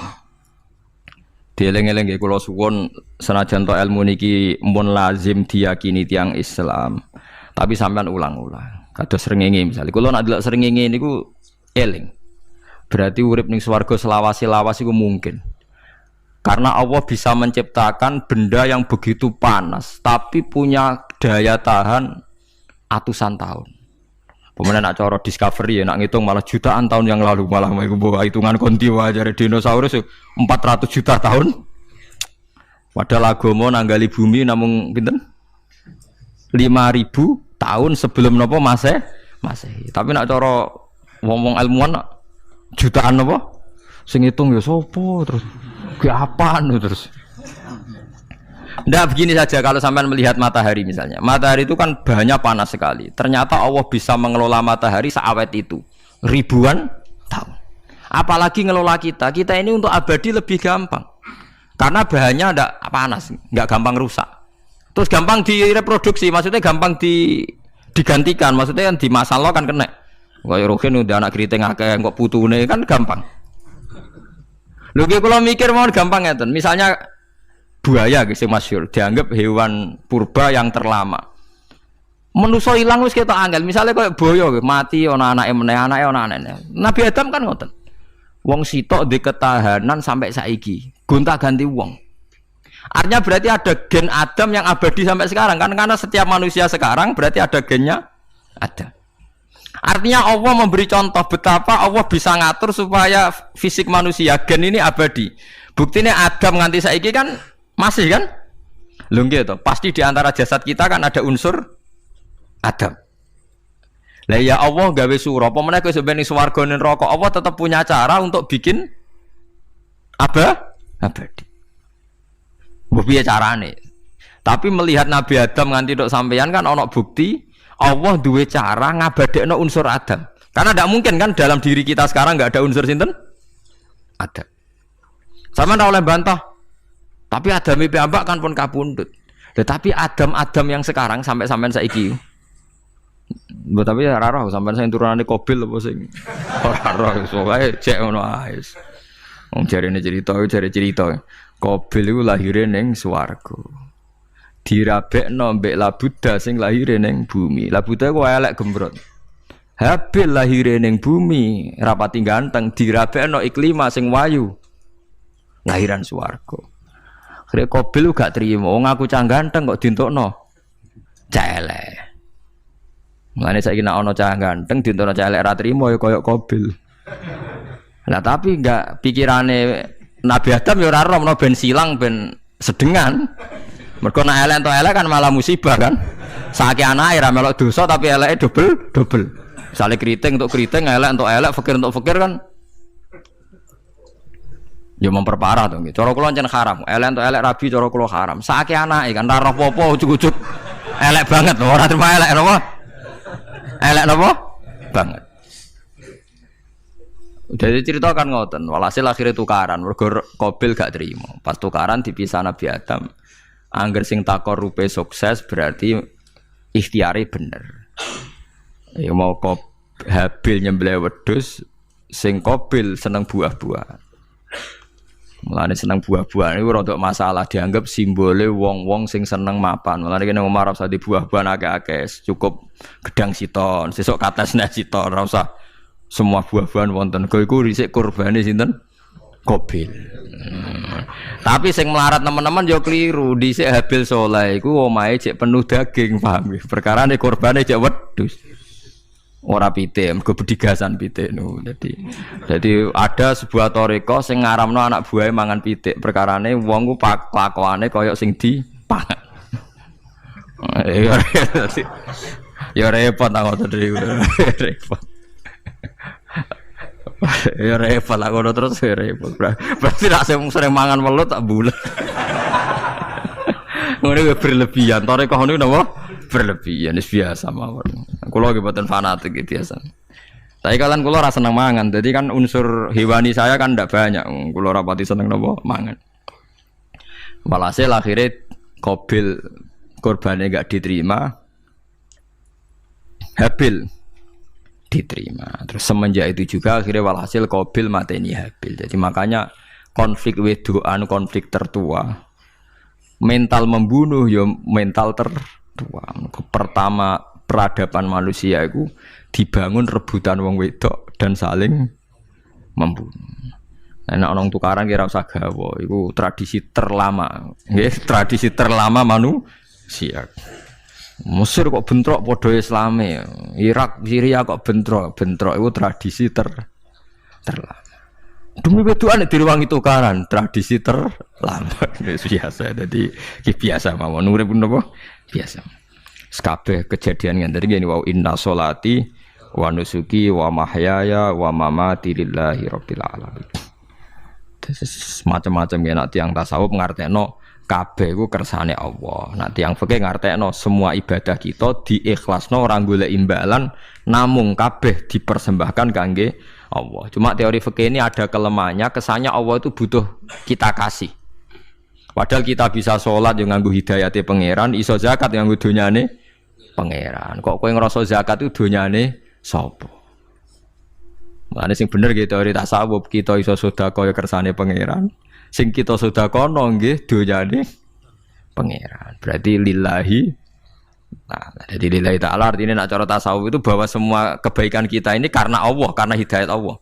Dieling-eling nggih kula suwun senajan to ilmu niki mun lazim diyakini tiyang Islam. Tapi sampean ulang-ulang. Kados srengenge misalnya kula nek delok srengenge niku eling. Berarti urip ning swarga selawase-lawas iku mungkin. Karena Allah bisa menciptakan benda yang begitu panas tapi punya daya tahan atusan tahun. Pemenang nak cara discovery ya nak ngitung malah jutaan tahun yang lalu malah hitungan kontiwa dari dinosaurus 400 juta tahun. Padahal agama nanggali bumi namung pinten? 5.000 tahun sebelum nopo Masehi. Tapi nak cara ngomong ilmuwan jutaan nopo? Sing ngitung ya sopo terus ke apaan terus. Nggak begini saja kalau sampai melihat matahari misalnya. Matahari itu kan banyak panas sekali. Ternyata Allah bisa mengelola matahari seawet itu. Ribuan tahun. Apalagi ngelola kita. Kita ini untuk abadi lebih gampang. Karena bahannya tidak panas. Nggak gampang rusak. Terus gampang direproduksi. Maksudnya gampang digantikan. Maksudnya kan di masa lalu kan kena. Kayak Rohin udah anak keriting akeh kok putune kan gampang. Lho kalau mikir mau gampang ya. Misalnya buaya guys yang masyhur dianggap hewan purba yang terlama. Manusa ilang wis ketok angel. Misale koyo boyo mati ana anake meneh, anake ana anake. Nabi Adam kan ngoten. Wong sitok di ketahanan sampai saiki. Gonta-ganti wong. Artinya berarti ada gen Adam yang abadi sampai sekarang kan karena setiap manusia sekarang berarti ada gennya ada. Artinya Allah memberi contoh betapa Allah bisa ngatur supaya fisik manusia gen ini abadi. Buktinya Adam nganti saiki kan masih kan? Lho nggih to, pasti di antara jasad kita kan ada unsur Adam. Lah ya Allah gawe sura, apa meneh kowe sampeyan swarga ning neraka, Allah tetap punya cara untuk bikin abadi. Mbok piye carane? Tapi melihat Nabi Adam nganti tok sampeyan kan ana bukti Allah duwe cara ngabadekno unsur Adam. Karena tidak mungkin kan dalam diri kita sekarang nggak ada unsur sinten? Adam. Sama ndak oleh bantah. Tapi Adam piyambak kan pun kapundhut. Tetapi Adam yang sekarang sampai sampean saiki. Mbok tapi ora roh sampean sing turunane Qabil apa sing ora roh soalé cek ngono ae. Wong jarene cerita. Qabil iku lahire ning swarga. Dirabekno mbek Labuda sing lahire ning bumi. Labuda ku elek gembrot. Habil lahire ning bumi, rapati ganteng dirabekno Iklima sing wayu. Lahiran swarga. Akhirnya Qabil gak terima, wong aku cah ganteng kok dintokno cah elek. Mulane saiki nek ana cah ganteng dintokno cah elek ra trimo ya koyo Qabil. Lah tapi enggak pikirane Nabi Adam ya ora roh ben silang ben sedengan. Mergo nek elek entuk elek kan malah musibah kan. Saiki anake ra melok dosa tapi eleke dobel. Misale keriting untuk keriting, elek untuk elek, fakir untuk fakir kan ya memperparah to nggih. Cara kula pancen haram. Elek entuk elek rabi cara kula haram. Saiki anake kan ora roh apa-apa ujug-ujug elek banget lho, ora terima elek napa? Elek napa? Banget. Jadi cerita kan ngoten, walhasil akhirnya tukaran, mergo Qabil gak terima. Pas tukaran dipisah Nabi Adam. Angger sing takor rupe sukses berarti ikhtiare bener. Ya mau Habil nyembelih wedhus, sing Qabil seneng buah-buahan. Mulane seneng buah-buahan iku rada masalah dianggap simbole wong-wong sing seneng mapan. Mulane kene Umar ora usah di buah-buahan akeh-akeh, cukup gedang siton, sesuk katesne siton, ora usah semua buah-buahan wonten. Iku risik kurbane sinten? Qabil. Tapi sing melarat teman-teman yo keliru. Dhisik Habil saleh iku omahe cek penuh daging, paham nggih? Perkarane kurbane cek wedhus. Ora pitik, mergo bedigasan pitik no. Jadi ada sebuah toriko sing ngaramno anak buahe mangan pitik. Perkarane wong ku kelakuane kaya sing dipangan. Ya repot ta ngoten iki. Repot. Ya repot lah ngono terus repot. Berarti nek sering mangan welut tak bulet. Ngono berlebihan. Toriko niku napa? Berlebihan wis biasa mawon. Kula nggih mboten fanatik iki biasa. Tapi kalian kula ora seneng mangan. Jadi kan unsur hewani saya kan ndak banyak. Kula ora pati seneng napa mangan. Walhasil akhirnya Qabil korbannya enggak diterima. Habil diterima. Terus semenjak itu juga akhirnya walhasil Qabil mateni Habil. Jadi makanya konflik wedoan, konflik tertua. Mental membunuh ya mental tertua. Pertama peradaban manusia itu dibangun rebutan wong wedok dan saling membunuh. Nek ana tukaran kira usah gawa, iku tradisi terlama. Nggih, tradisi terlama manusia. Mesir kok bentrok padha Islame. Irak, Syria kok bentrok. Bentrok itu tradisi terlama. Demi wedokan direwangi tukaran, tradisi terlama. Biasa. Jadi biasa mawon. Urip napa? Biasa. Kabeh kejadian ngene iki wa inna sholati wa nusuki wa mahyaya wa mamati lillahi rabbil alamin. Macam-macam ya nak tiyang tasawuf ngartekno kabeh iku kersane Allah. Nak tiyang fikih ngartekno semua ibadah kita diikhlasno ora golek imbalan namung kabeh dipersembahkan kangge Allah. Cuma teori fikih ini ada kelemahannya, kesannya Allah itu butuh kita kasih. Padahal kita bisa sholat yang nganggo hidayate pangeran, iso zakat yang nganggo donyane pangeran. Kok kowe ngrasa zakat itu donyane sapa? Mane sing bener gitu teori tasawuf, kita iso sedekah ya kersane pangeran. Sing kita sedekahno nggih donyane pangeran. Berarti lillahi. Nah, jadi lillahi ta'ala artinya nak cara tasawuf itu bahwa semua kebaikan kita ini karena Allah, karena hidayat Allah.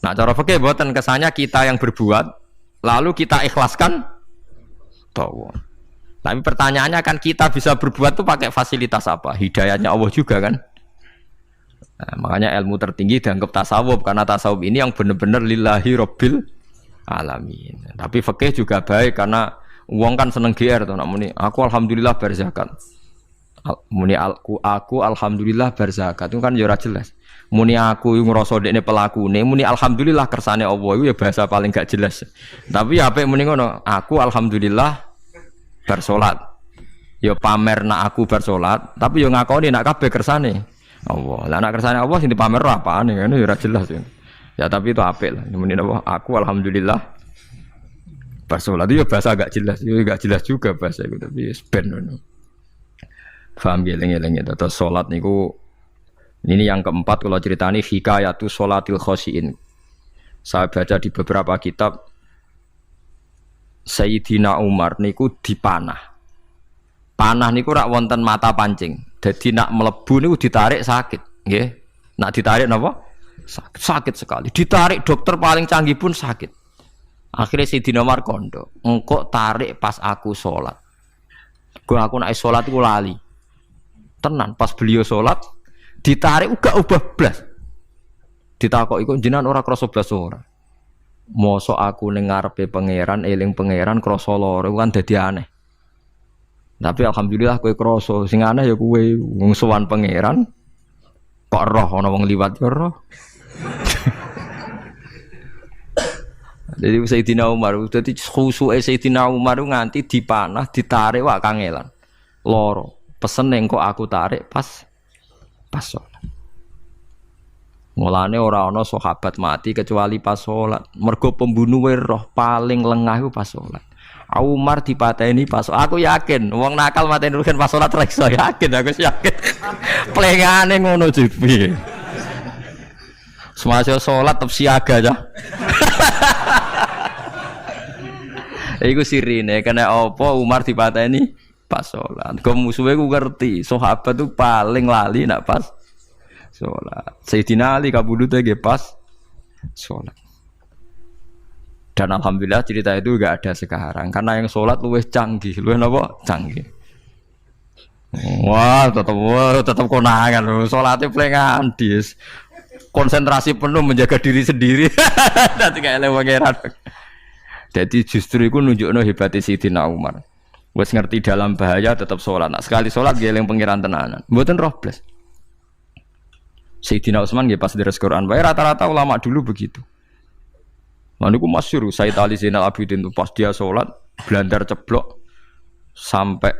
Nah, cara fikih mboten kesannya kita yang berbuat lalu kita ikhlaskan Allah. Tapi pertanyaannya kan kita bisa berbuat tuh pakai fasilitas apa? Hidayatnya Allah juga kan? Nah, makanya ilmu tertinggi dianggap tasawuf karena tasawuf ini yang benar-benar lillahi rabbil alamin. Tapi fikih juga baik karena wong kan seneng GR tuh nak muni aku alhamdulillah berzakat. Muni aku alhamdulillah berzakat itu kan ya ora jelas. Muni aku ngrasa dekne pelakune, muni alhamdulillah kersane Allah itu ya bahasa paling gak jelas. Tapi ya apik muni ngono, aku alhamdulillah bersolat. Ya pamer nak aku bersolat, tapi ya ngakoni nak kabeh kersane Allah. Lah nak kersane Allah sing dipamer apane kan ya ora jelas ya. Ya tapi itu apik lah. Muni apa? Aku alhamdulillah bersolat itu ya bahasa agak jelas. Ya gak jelas juga bahasa itu tapi ben ngono. Paham geleng-geleng itu. Terus salat niku ini yang keempat kalau ceritani hikayatu sholatil khosyin. Saya baca di beberapa kitab Sayyidina Umar niku dipanah. Panah niku rak wonten mata pancing. Jadi nak melebu niku ditarik sakit, nggih. Nak ditarik napa? Sakit sekali. Ditarik dokter paling canggih pun sakit. Akhirnya Sayyidina Umar kondo, engkau tarik pas aku sholat. Aku nak sholat iku lali. Tenan pas beliau sholat ditarik uga ubah blas. Ditakoki kok jenengan ora krasa blas ora. Mosok aku ning ngarepe pangeran eling pangeran krasa lara kan dadi aneh. Tapi alhamdulillah kowe krasa sing aneh ya kowe wong sowan pangeran kok roh ana wong liwat ya roh. Jadi Sayyidina Umar dadi khusuke Sayyidina Umar nganti dipanah ditarik wak kangelan. Loro. Pesen yang kok aku tarik pas sholat. Mulane ora ana sahabat mati kecuali pas sholat. Mergo pembunuhe roh paling lengah iku pas sholat. Umar dipateni pas aku yakin wong nakal mateni rugen pas sholat ra iso yakin aku yakin. Plengane ngono jipi. Semasa sholat tetep siaga aja. Iku sirine kena apa Umar dipateni pas sholat. Kau musuhnya ku ngerti. Sahabat tu paling lali nak pas sholat. Sayyidina Ali kabudutnya ge pas sholat. Dan alhamdulillah cerita itu enggak ada sekarang. Karena yang sholat luwih canggih, luwih napa? Canggih. Wah, tetap konangan. Sholatnya pelengan dis. Konsentrasi penuh menjaga diri sendiri. Nanti kayak lewat pangeran. Jadi justru itu nunjukno hebatnya Sayyidina Umar. Wes ngerti dalam bahaya tetap sholat. Nah, sekali sholat geleng pengiran tenanan. Mboten roh blas. Sayyidina Utsman nggih pas deres Quran. Bae rata-rata ulama dulu begitu. Maniku masyhur Sayyid Ali Zainal Abidin itu pas dia sholat blandar ceblok sampai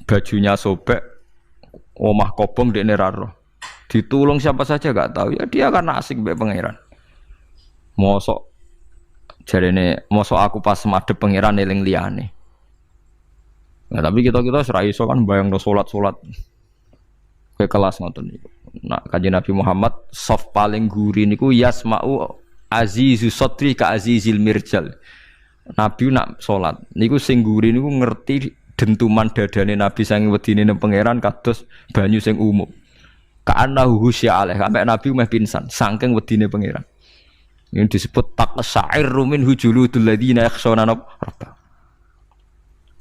bajunya sobek, omah kobong dekne ra roh. Ditulung siapa saja enggak tahu. Ya dia karena asik mbek pangeran. Mosok jarene mosok aku pas madhep pangeran eling liyane. Nah, tapi kita serai iso kan bayang no sholat ke kelas ngoten niku. Nah, kanjeng Nabi Muhammad soft paling guri niku yasma'u azizu sotri ka azizil mirjal. Nabi nak sholat niku sing guri niku ngerti dentuman dadane Nabi sang wedine nang pangeran kados banyu sing umum. Ka'annahu husya alaih sampai Nabi meh pingsan saking wedine pangeran. Ini disebut taqsa'irru min hujuludul ladzina yakhshawna rabbah.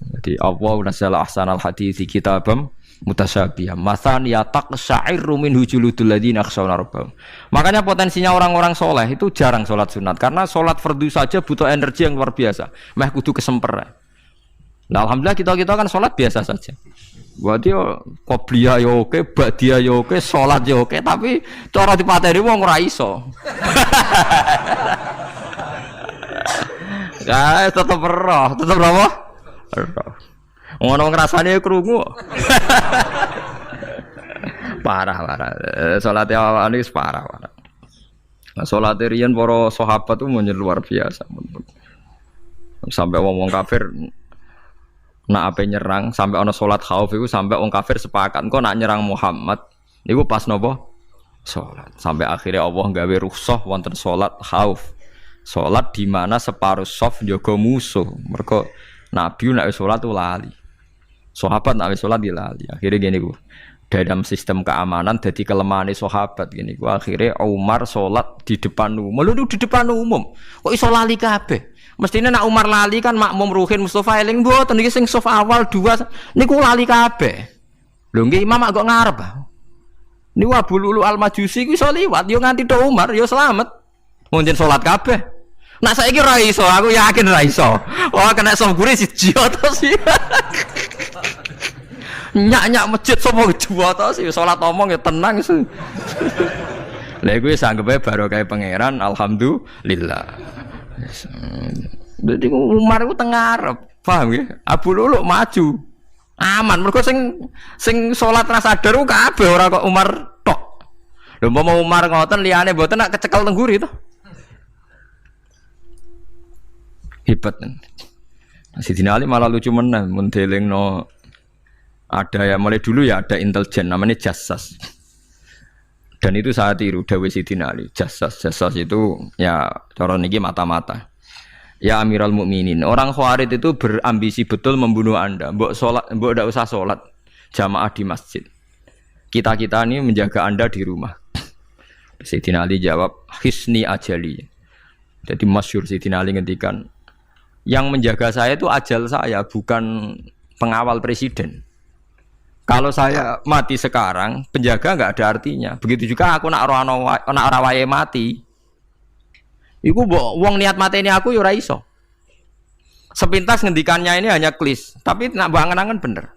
Jadi Allah nazzala ahsanal hadithi kitabam Mutasyabihah. Matsaniya taqsha'iru minhu juludul ladzina yakhshawna rabbahum. Makanya potensinya orang-orang soleh itu jarang sholat sunat karena sholat fardu saja butuh energi yang luar biasa. Meh kudu kesemper. Nah, alhamdulillah kita kan sholat biasa saja. Berarti qobliyah yo oke, ba'diyah yo oke, sholat yo oke, tapi cara dipateni wong ora iso. Ya, tetep roh, tetep apa? Roh. Ngono ngrasane krungu. Parah. Salate awake wis parah. Nah, salate riyen para sahabat itu luar biasa. Sampai wong kafir nak ape nyerang, sampai ana salat khauf iku sampai wong kafir sepakat engko nak nyerang Muhammad niku pas napa? Salat. Sampai akhirnya Allah gawe rukhsah wonten salat khauf. Salat di mana separuh shaf njaga musuh. Mergo Nabi nek salat lali. Sahabat nak sholat dilali. Akhirnya gini ku, dalam sistem keamanan jadi kelemahan sahabat gini ku. Akhirnya Umar sholat di depan umum. Lalu di depan umum. Kok iso lali kabeh? Mestinya nak Umar lali kan makmum Ruhin Mustafa eling mboten iki sing saf awal dua niku lali kabeh. Lho nggih imam kok ngarep. Niku Abu Lulu Al-Majusi ku iso liwat yo nganti tok Umar yo selamat. Mungkin sholat kabeh. Nak saiki ra iso, aku yakin ra iso. Wah kena sambure siji to sih. Nyak masjid sapa dua to sih salat omong ya tenang sih. Lha iku wis anggepe barokah pangeran alhamdulillah. Dadi Umar ku teng ngarep, paham nggih? Abu Lulu maju. Aman mergo sing salat ra sadar ku kabeh ora kok Umar tok. Lho umpama Umar ngoten liyane mboten nak kecekel teng guri to. Hebat. Sidina Ali malah lucu menan mun delingno ada ya mulai dulu ya ada intelijen namanya jassas. Dan itu saya tiru dawuh Sidina Ali. Jassas itu ya cara niki mata-mata. Ya Amirul Mukminin, orang Khawarij itu berambisi betul membunuh Anda. Mbok ndak usah salat jamaah di masjid. Kita-kita ini menjaga Anda di rumah. Sidina Ali jawab, "Hisni ajali." Jadi masyhur Sidina Ali ngendikan, yang menjaga saya itu ajal saya, bukan pengawal presiden. Kalau saya mati sekarang, penjaga nggak ada artinya. Begitu juga aku nak ora wae mati. Iku wong niat mati ini aku yo ora iso. Sepintas ngendikannya ini hanya klis, tapi nak bangen-angen bener.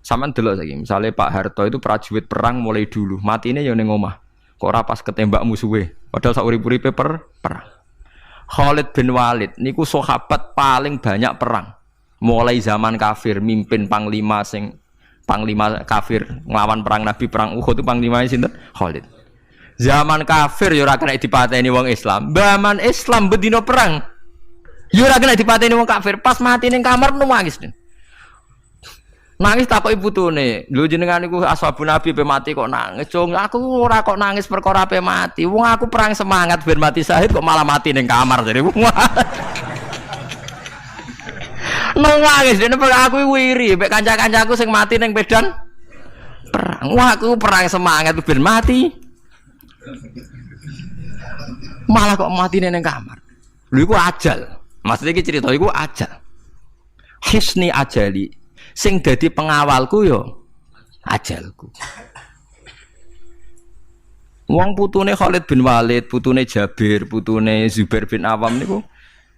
Sampeyan delok saiki, misalnya Pak Harto itu prajurit perang mulai dulu, matine yo ning omah. Kok ora pas ketembak musuhe, padahal sak urip-uripe perang. Khalid bin Walid niku sahabat paling banyak perang. Mulai zaman kafir mimpin panglima kafir nglawan perang Nabi perang Uhud itu panglimane sinten? Khalid. Zaman kafir yo ora kena dipateni wong Islam. Zaman Islam bedino perang. Yo ora kena dipateni wong kafir. Pas mati ning kamar nangis. Nangis takoki putune. Lho jenengan niku ashabun Nabi pe mati kok nangis. Cung, aku ora kok nangis perkara pe mati. Wong aku perang semangat ben mati syahid kok malah mati ning kamar jare. Nangis dene aku wiri mek kanca-kancaku sing mati ning medan perang. Wah aku perang semangat ben mati. Malah kok mati ning kamar. Lho iku ajal. Maksudnya iki cerita iku ajal. Hisni ajali. Sing dadi pengawalku yo ajalku. Wong putune Khalid bin Walid, putune Jabir, putune Zubair bin Awam niku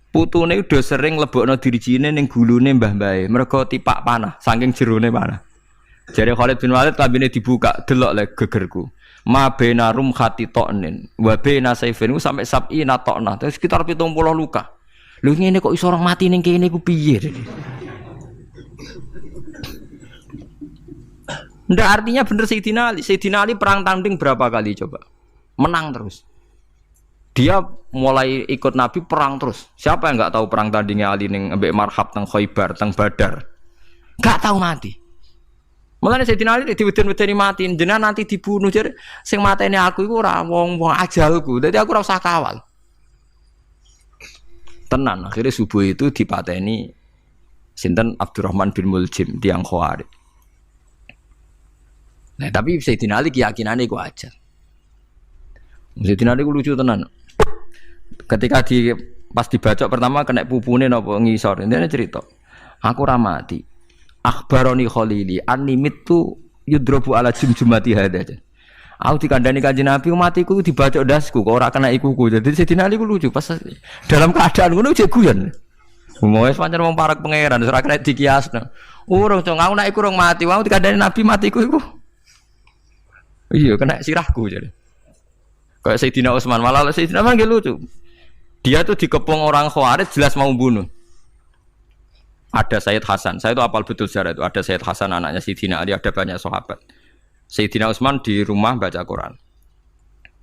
putune udah sering lebokno dirijine ning gulune mbah-mbahe. Mergo tipak panah, saking jerone panah. Jare Khalid bin Walid lambene dibuka, delok le gegerku. Ma baina rumkhati to'nin wa baina saifin sampai sab'ina to'na. Terus sekitar 70 luka. Lho ngene kok iso orang mati ning kene ku piye? Ndak artinya bener Sayyidina Ali. Sayyidina Ali perang tanding berapa kali coba? Menang terus. Dia mulai ikut Nabi perang terus. Siapa yang enggak tahu perang tandingnya Ali ning ambek Marhab teng Khaibar, teng Badar? Enggak tahu mati. Mulane Sayyidina Ali diweden-wedeni mati, jenengan nanti dibunuh jare sing mateni aku iku ora wong-wong ajalku. Dadi aku ora usah kawal. Tenan akhirnya subuh itu dipateni sinten Abdurrahman bin Muljim tiang Khawarij. Nah, tapi Sayyidina Ali keyakinannya iku aja. Sayyidina Ali ku lucu tenan. Ketika pas dibacok pertama kena pupune napa ngisor. Intine cerita. Aku ora mati. akhbaroni khalili animit tu yudrobu ala jumjumati hada. Aku dikandani Kanjeng Nabi matiku dibacok dasku kok ora kena ikuku. Jadi Sayyidina Ali ku lucu pas dalam keadaan ngono jek guyon. Wis pancen wong parek pangeran ora kena dikiasno. Urung cong aku nek iku urung mati, aku dikandani Nabi matiku iku. Iya kena sirahku jadi. Kayak Sayyidina Utsman malah Sayyidina Utsman lucu. Dia tuh dikepung orang Khawarij jelas mau bunuh. Ada Sayyid Hasan, saya itu apal betul sejarah itu. Ada Sayyid Hasan anaknya Sayyidina Ali, ada banyak sahabat. Sayyidina Utsman di rumah baca Quran.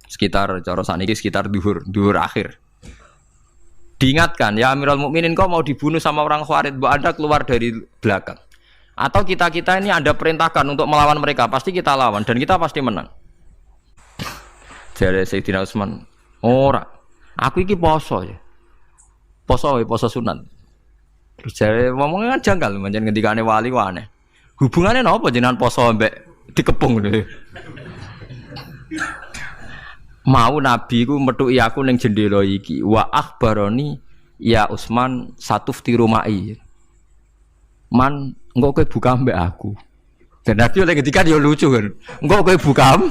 Sekitar cara saniki sekitar duhur akhir. Diingatkan, ya Amirul Mukminin kau mau dibunuh sama orang Khawarij, Bu Anda keluar dari belakang. Atau kita ini Anda perintahkan untuk melawan mereka, pasti kita lawan dan kita pasti menang. Jadi Sayyidina Utsman, ora. Aku iki poso ya. Poso sunat. Terus jare ngomongnya kan janggal, pancen ngendikane wali aneh. Hubungannya napa jenengan poso mbek dikepung lho. Mau Nabi ku metuki aku ning jendela iki, wa akhbaroni ya Utsman satufti rumai. Man, engko kowe buka mbek aku. Dan Nabi oleh ngendikan ya lucu kan. Engko kowe buka.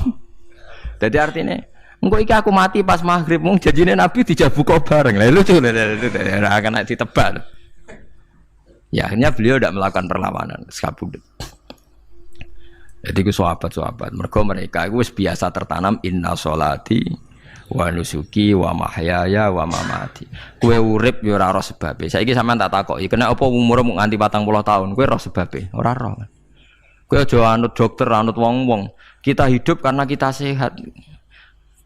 Dadi artinya engko iki aku mati pas maghrib mung janjine Nabi dijabuka bareng. Lah lucu ora akan ditebak. Ya akhirnya beliau tidak melakukan perlawanan, sekabut. Jadi ku sahabat-sahabat, mereka itu biasa tertanam inna sholati wa nusuki wa mahyaya wa mamati. Kue urip ya ora roh sebabe. Saiki sampean tak takoki, kena apa umurmu nganti 40 tahun? Kue roh sebabe, ora roh. Kue aja anut dokter, anut wong-wong. Kita hidup karena kita sehat.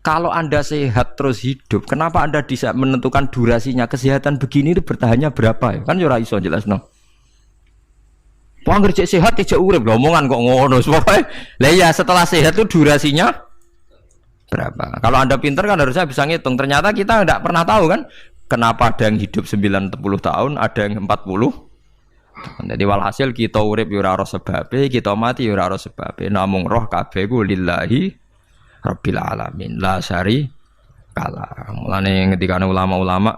Kalau Anda sehat terus hidup, kenapa Anda bisa menentukan durasinya? Kesehatan begini itu bertahannya berapa ya? Kan ora iso jelasno. Wong kerja sehat tidak urip, omongan kok ngono. Pokoke lah ya setelah sehat itu durasinya berapa? Kalau Anda pintar kan harusnya bisa ngitung. Ternyata kita tidak pernah tahu kan kenapa ada yang hidup 90 tahun, ada yang 40. Jadi walhasil kita urip ya ora sebabe, kita mati ya ora sebabe. Namung roh kabeh ku lillahi Rabbil alamin la syari kala. Mulane ngendikane ulama-ulama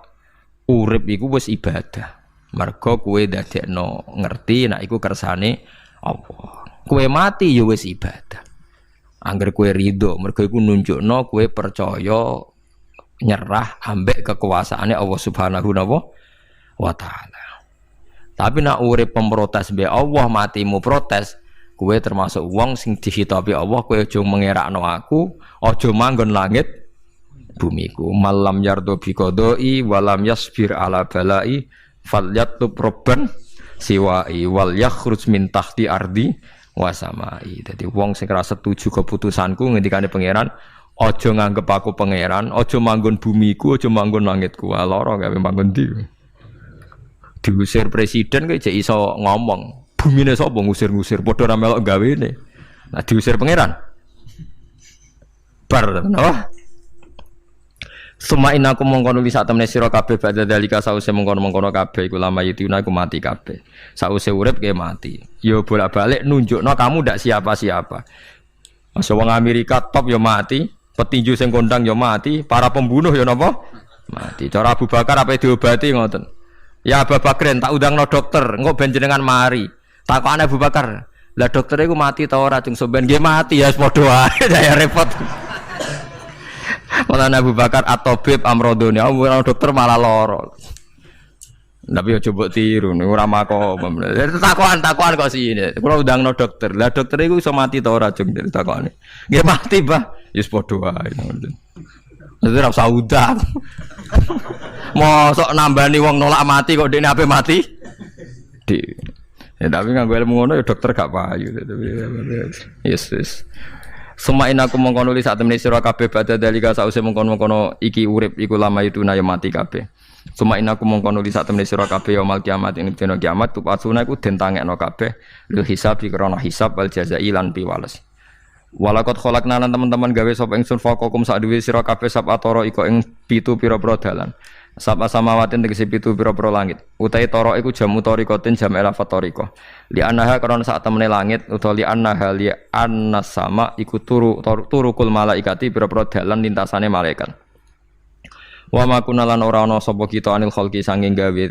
urip iku wis ibadah. Mergo kowe dadekno ngerti nek iku kersane Allah. Kowe mati ya wis ibadah. Angger kowe ridho mergo iku nunjukno kowe percaya nyerah ambek kekuasaane Allah Subhanahu wa taala. Tapi nek urip pemprotes mbek Allah matimu protes kowe termasuk wong sing dihitabi Allah, kowe aja mengerakno aku, aja manggon langit bumiku. Malam yardo bi qadai walam yasbir ala balai falyatub robban siwai wal yakhruj min tahti ardi wa samai. Dadi wong sing ora setuju keputusanku ngendikane pangeran, aja nganggep aku pangeran, aja manggon bumiku, aja manggon langitku. Lara gawe manggon ndi. Diusir presiden kok jek iso ngomong. Bumine sapa ngusir-ngusir padha ra melok gawene. Nah diusir pangeran. Bar napa? Suma inaku mongkono li sak temene sira kabeh badha dalika sause mongkono-mongkono kabeh iku lama yutuna iku mati kabeh. Sause urip ke mati. Ya bolak-balik nunjukno kamu ndak siapa-siapa. Masa wong Amerika top ya mati, petinju sing kondang ya mati, para pembunuh ya napa? Mati. Cara Abu Bakar apa diobati ngoten. Ya Abu Bakrin tak undangno dokter, engko ben jenengan mari. Takokane Abu Bakar, lah dokter iku mati ta ora cung sampean nggih mati ya padha wae saya repot. Malah Abu Bakar at-tabib amrodone, ora dokter malah lara. Tapi yo coba tiru ora makom. Takokan kok sini. Kula undangno dokter. Lah dokter iku iso mati ta ora cung takokane. Nggih mati, Mbah. Ya padha wae ngoten. Dadi ora usah undang. Mosok nambani wong nolak mati kok dekne ape mati? Ya tapi nganggo ilmu ngono ya dokter gak payu. Yes. Semain aku mengkono li sak temene sira kabeh badha dalika sause mengkono-mengkono iki urip iku lama itu na ya mati kabeh. Semain aku mengkono li sak temene sira kabeh ya mal kiamat ing dina kiamat tupasuna iku den tangekno kabeh lil hisab krana hisab wal jazai lan piwales. Walakot kholakna lan teman-teman gawe sapa ingsun faqakum sak duwe sira kabeh sab atara iko ing 7 pira-pira dalan. Sapa samawatin tegese 7 pira-pira langit. Utahe tara iku jam utarikotin jam elafat tariko. Li annaha karena sak temene langit utawa li annaha li annas sama iku turukul malaikati pira-pira dalan lintasane malaikat. Wa ma kunalan ora ana sapa kita anil khalqi sanging gawe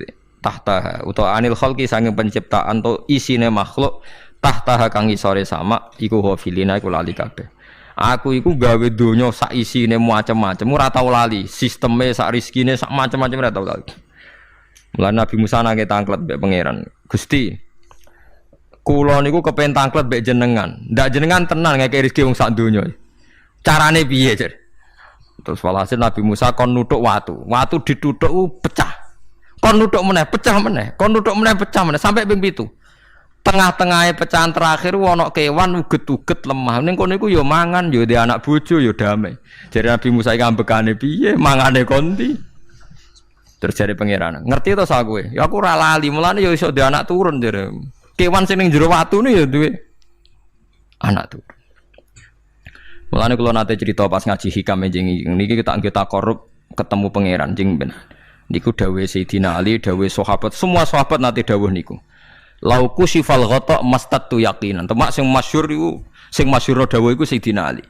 tahtaha utawa anil khalqi sanging penciptaan to isine makhluk tahtaha kang isore sama iku ghafilina iku lali kabeh. Aku iku gawe donya sak isine macam-macam ora tau lali, sisteme sak rezekine sak macam-macam ora tau lali. Mulane Nabi Musa nang tangklet mbek pangeran. Gusti, kula niku kepen tangklet mbek jenengan. Ndak jenengan tenan ngeke rezeki wong sak donya. Carane piye, Jar? Terus walhasil Nabi Musa kon nuthuk watu. Watu dituthuk pecah. Kon nuthuk meneh, pecah meneh. Kon nuthuk meneh, pecah meneh sampai ping 7. Tengah-tengahnya pecahan terakhir ana kewan uget-uget lemah. Ning kono iku ya mangan, ya ndek anak bojo ya damai. Jare Nabi Musa iki ambekane piye? Mangane konti. Terus jare pangeran, ngerti to sak kowe? Ya aku ora lali, mulane ya iso ndek anak turun jare. Kewan sing ning jero watune ya duwe anak turun. Mulane kula nate cerita pas ngaji hikam jeneng niki kita korup ketemu pangeran jeng ben. Niku dawuhe Sayyidina Ali, dawuhe sahabat, semua sahabat nate dawuh niku. Lauku sifal ghata mastatu yaqinan. Temak sing masyhur iku, sing masyhur dawuh iku Sayyidina Ali.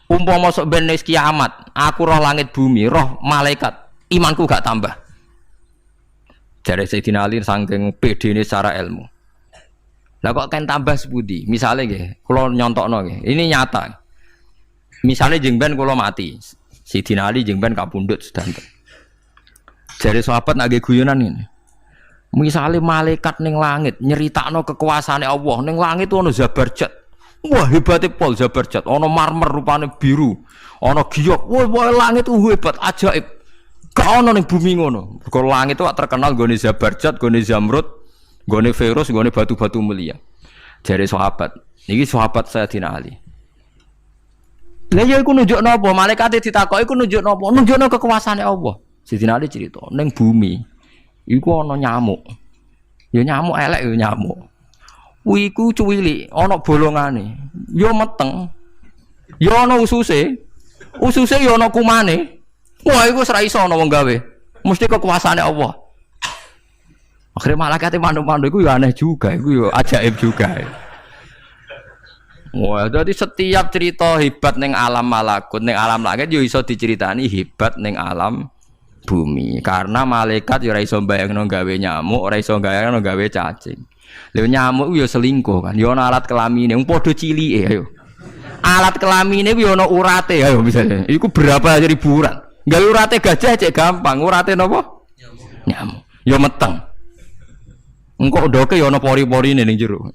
Umpama sok ben wis kiamat, aku roh langit bumi, roh malaikat, imanku gak tambah. Jare Sayyidina Ali saking pedene secara ilmu. Lah kok kan tambah sepundi? Misale nggih, kula nyontokno nggih. Ini nyata. Misale jeng ben kula mati. Sayyidina Ali jeng ben kapundhut sedanten. Jare sahabat nggih guyonan ngene. Misale malaikat ning langit nyeritakno kekuasaane Allah, ning langit ana Zabarjat. Wah, hebate pol Zabarjat, ana marmer rupane biru, ana giok. Wah, langit hebat, ajaib. Gak ana ning bumi ngono. Mergo langit itu terkenal gone Zabarjat, gone Zamrud, gone Firus, gone batu-batu mulia. Jare sahabat, niki sahabat Sayyidina Ali. Lah ya iku nunjukno apa? Malaikate ditakoki iku nunjukno apa? Nunjukno kekuasaane Allah. Sayyidina Ali cerita, ning bumi iku ana nyamuk. Ya nyamuk elek ya nyamuk. Kuwi iku cuwili, ana bolongane. Ya meteng. Ya ana ususe. Ususe ya ana kumane. Wah iku wis ra iso ana wong gawe. Mesti kekuasaane Allah. Akhire malaikate manuk-manuk iku ya aneh juga, iku ya ajaib juga. Wah, jadi setiap cerita hebat ning alam malakut, ning alam langit yo iso diceritani hebat ning alam bumi. Karena malaikat ya ora iso mbayangno gawe nyamuk, ora iso mbayangno gawe cacing. Lha nyamuk yo selingkuh kan, yo ana alat kelamine, wong padha cilike ayo. Alat kelamine ku yo ana urate ayo misalnya. Iku berapa ribuan. Gawe urate gajah cek gampang, urate napa? Nyamuk. Yo meteng. Engko ndoke yo ana pori-porine ning jero.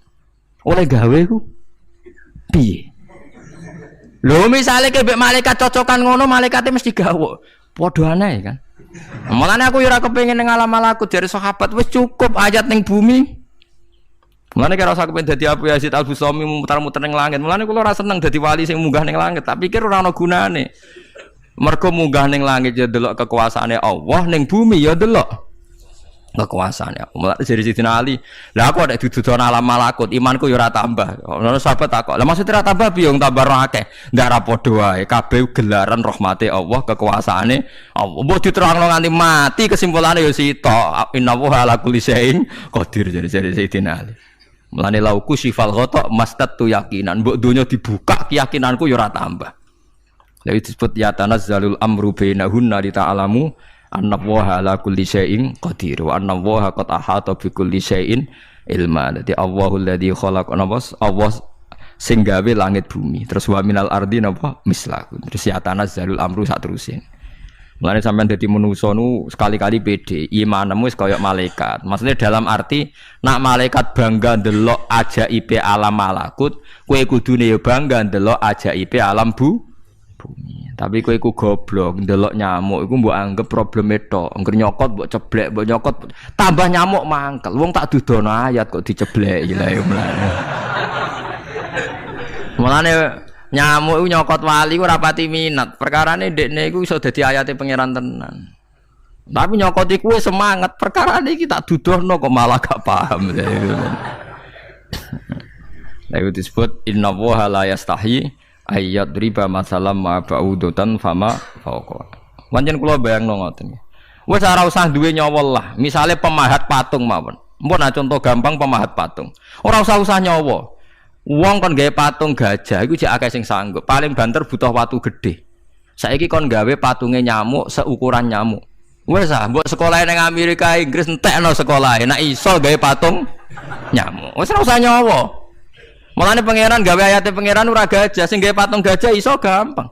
Oleh gawe ku piye? Lho misale kebek malaikat cocokan ngono, malaikate mesti gawe. Padha aneh kan. Mulane aku ora kepengin ning alam malakut dari sahabat wis cukup ayat ning bumi. Mulane kira usah kepengin dadi Abu Yazid Al-Bustami muter-muter ning langit. Mulane kula ora seneng dadi wali sing munggah ning langit, tak pikir ora ana gunane. Mergo munggah ning langit ya delok kekuasaane Allah, ning bumi ya delok kekuasaane. Mulane dari Sayyidina Ali, lah aku ada dududan alam malakut, imanku ya ora tambah. Ono sahabat takok, "Lah maksud ora tambah piye wong tambah ora akeh?" Ndak ra padha wae, kabeh gelaran rahmate Allah, kekuasaane Allah. Mbok diterangno nganti mati kesimpulane ya sitok. Innallaha ala kulli syai'in qadir dari Sayyidina Ali. Mulane lauku sifal ghata mastatu yaqinan. Mbok donya dibuka keyakinanku ya ora tambah. Lha disebut ya tanazzalul amru bainahunna li ta'lamu annallaha ala kulli syai'in qadir wa annallaha qad ahata bi kulli syai'in ilma. Dadi Allahul ladzi khalaqa nabas Allah sing gawe langit bumi. Terus wa minal ardi napa mislahu. Terus ya tanazzalul amru sak terusin. Mulane sampean dadi manusa nu sekali-kali pede, imanmu wis kaya malaikat. Maksudnya dalam arti nak malaikat bangga ndelok ajaibe alam malakut, kowe kudune ya bangga ndelok ajaibe alam bumi. Tapi kowe iku goblok ndelok nyamuk iku mbok anggap probleme tok. Engger nyokot mbok ceblek, mbok nyokot tambah nyamuk mangkel. Wong tak dudono ayat kok diceblek lha ya mulane. Mulane nyamuk iku nyokot wali ora pati minat. Perkarane ndekne iku iso dadi ayate pangeran tenan. Tapi nyokot iku semangat, perkarane iki tak dudono kok malah gak paham. Lha itu disebut innallaha la yastahi ayat riba masalah ma ba'udutan fama fauqa. Pancen kula bayangno ngoten. Wis ora usah duwe nyawa lah. Misale pemahat patung mawon. Mpun contoh gampang pemahat patung. Ora usah nyawa. Wong kon gawe patung gajah iku jek akeh sing sanggup. Paling banter butuh watu gedhe. Saiki kon gawe patunge nyamuk seukuran nyamuk. Wes ah, mbok sekolah ning Amerika Inggris entekno sekolah, nek iso gawe patung nyamuk. Wes ora usah nyawa. Mulane pangeran gawe ayate pangeran ora gajah, sing gawe patung gajah iso gampang.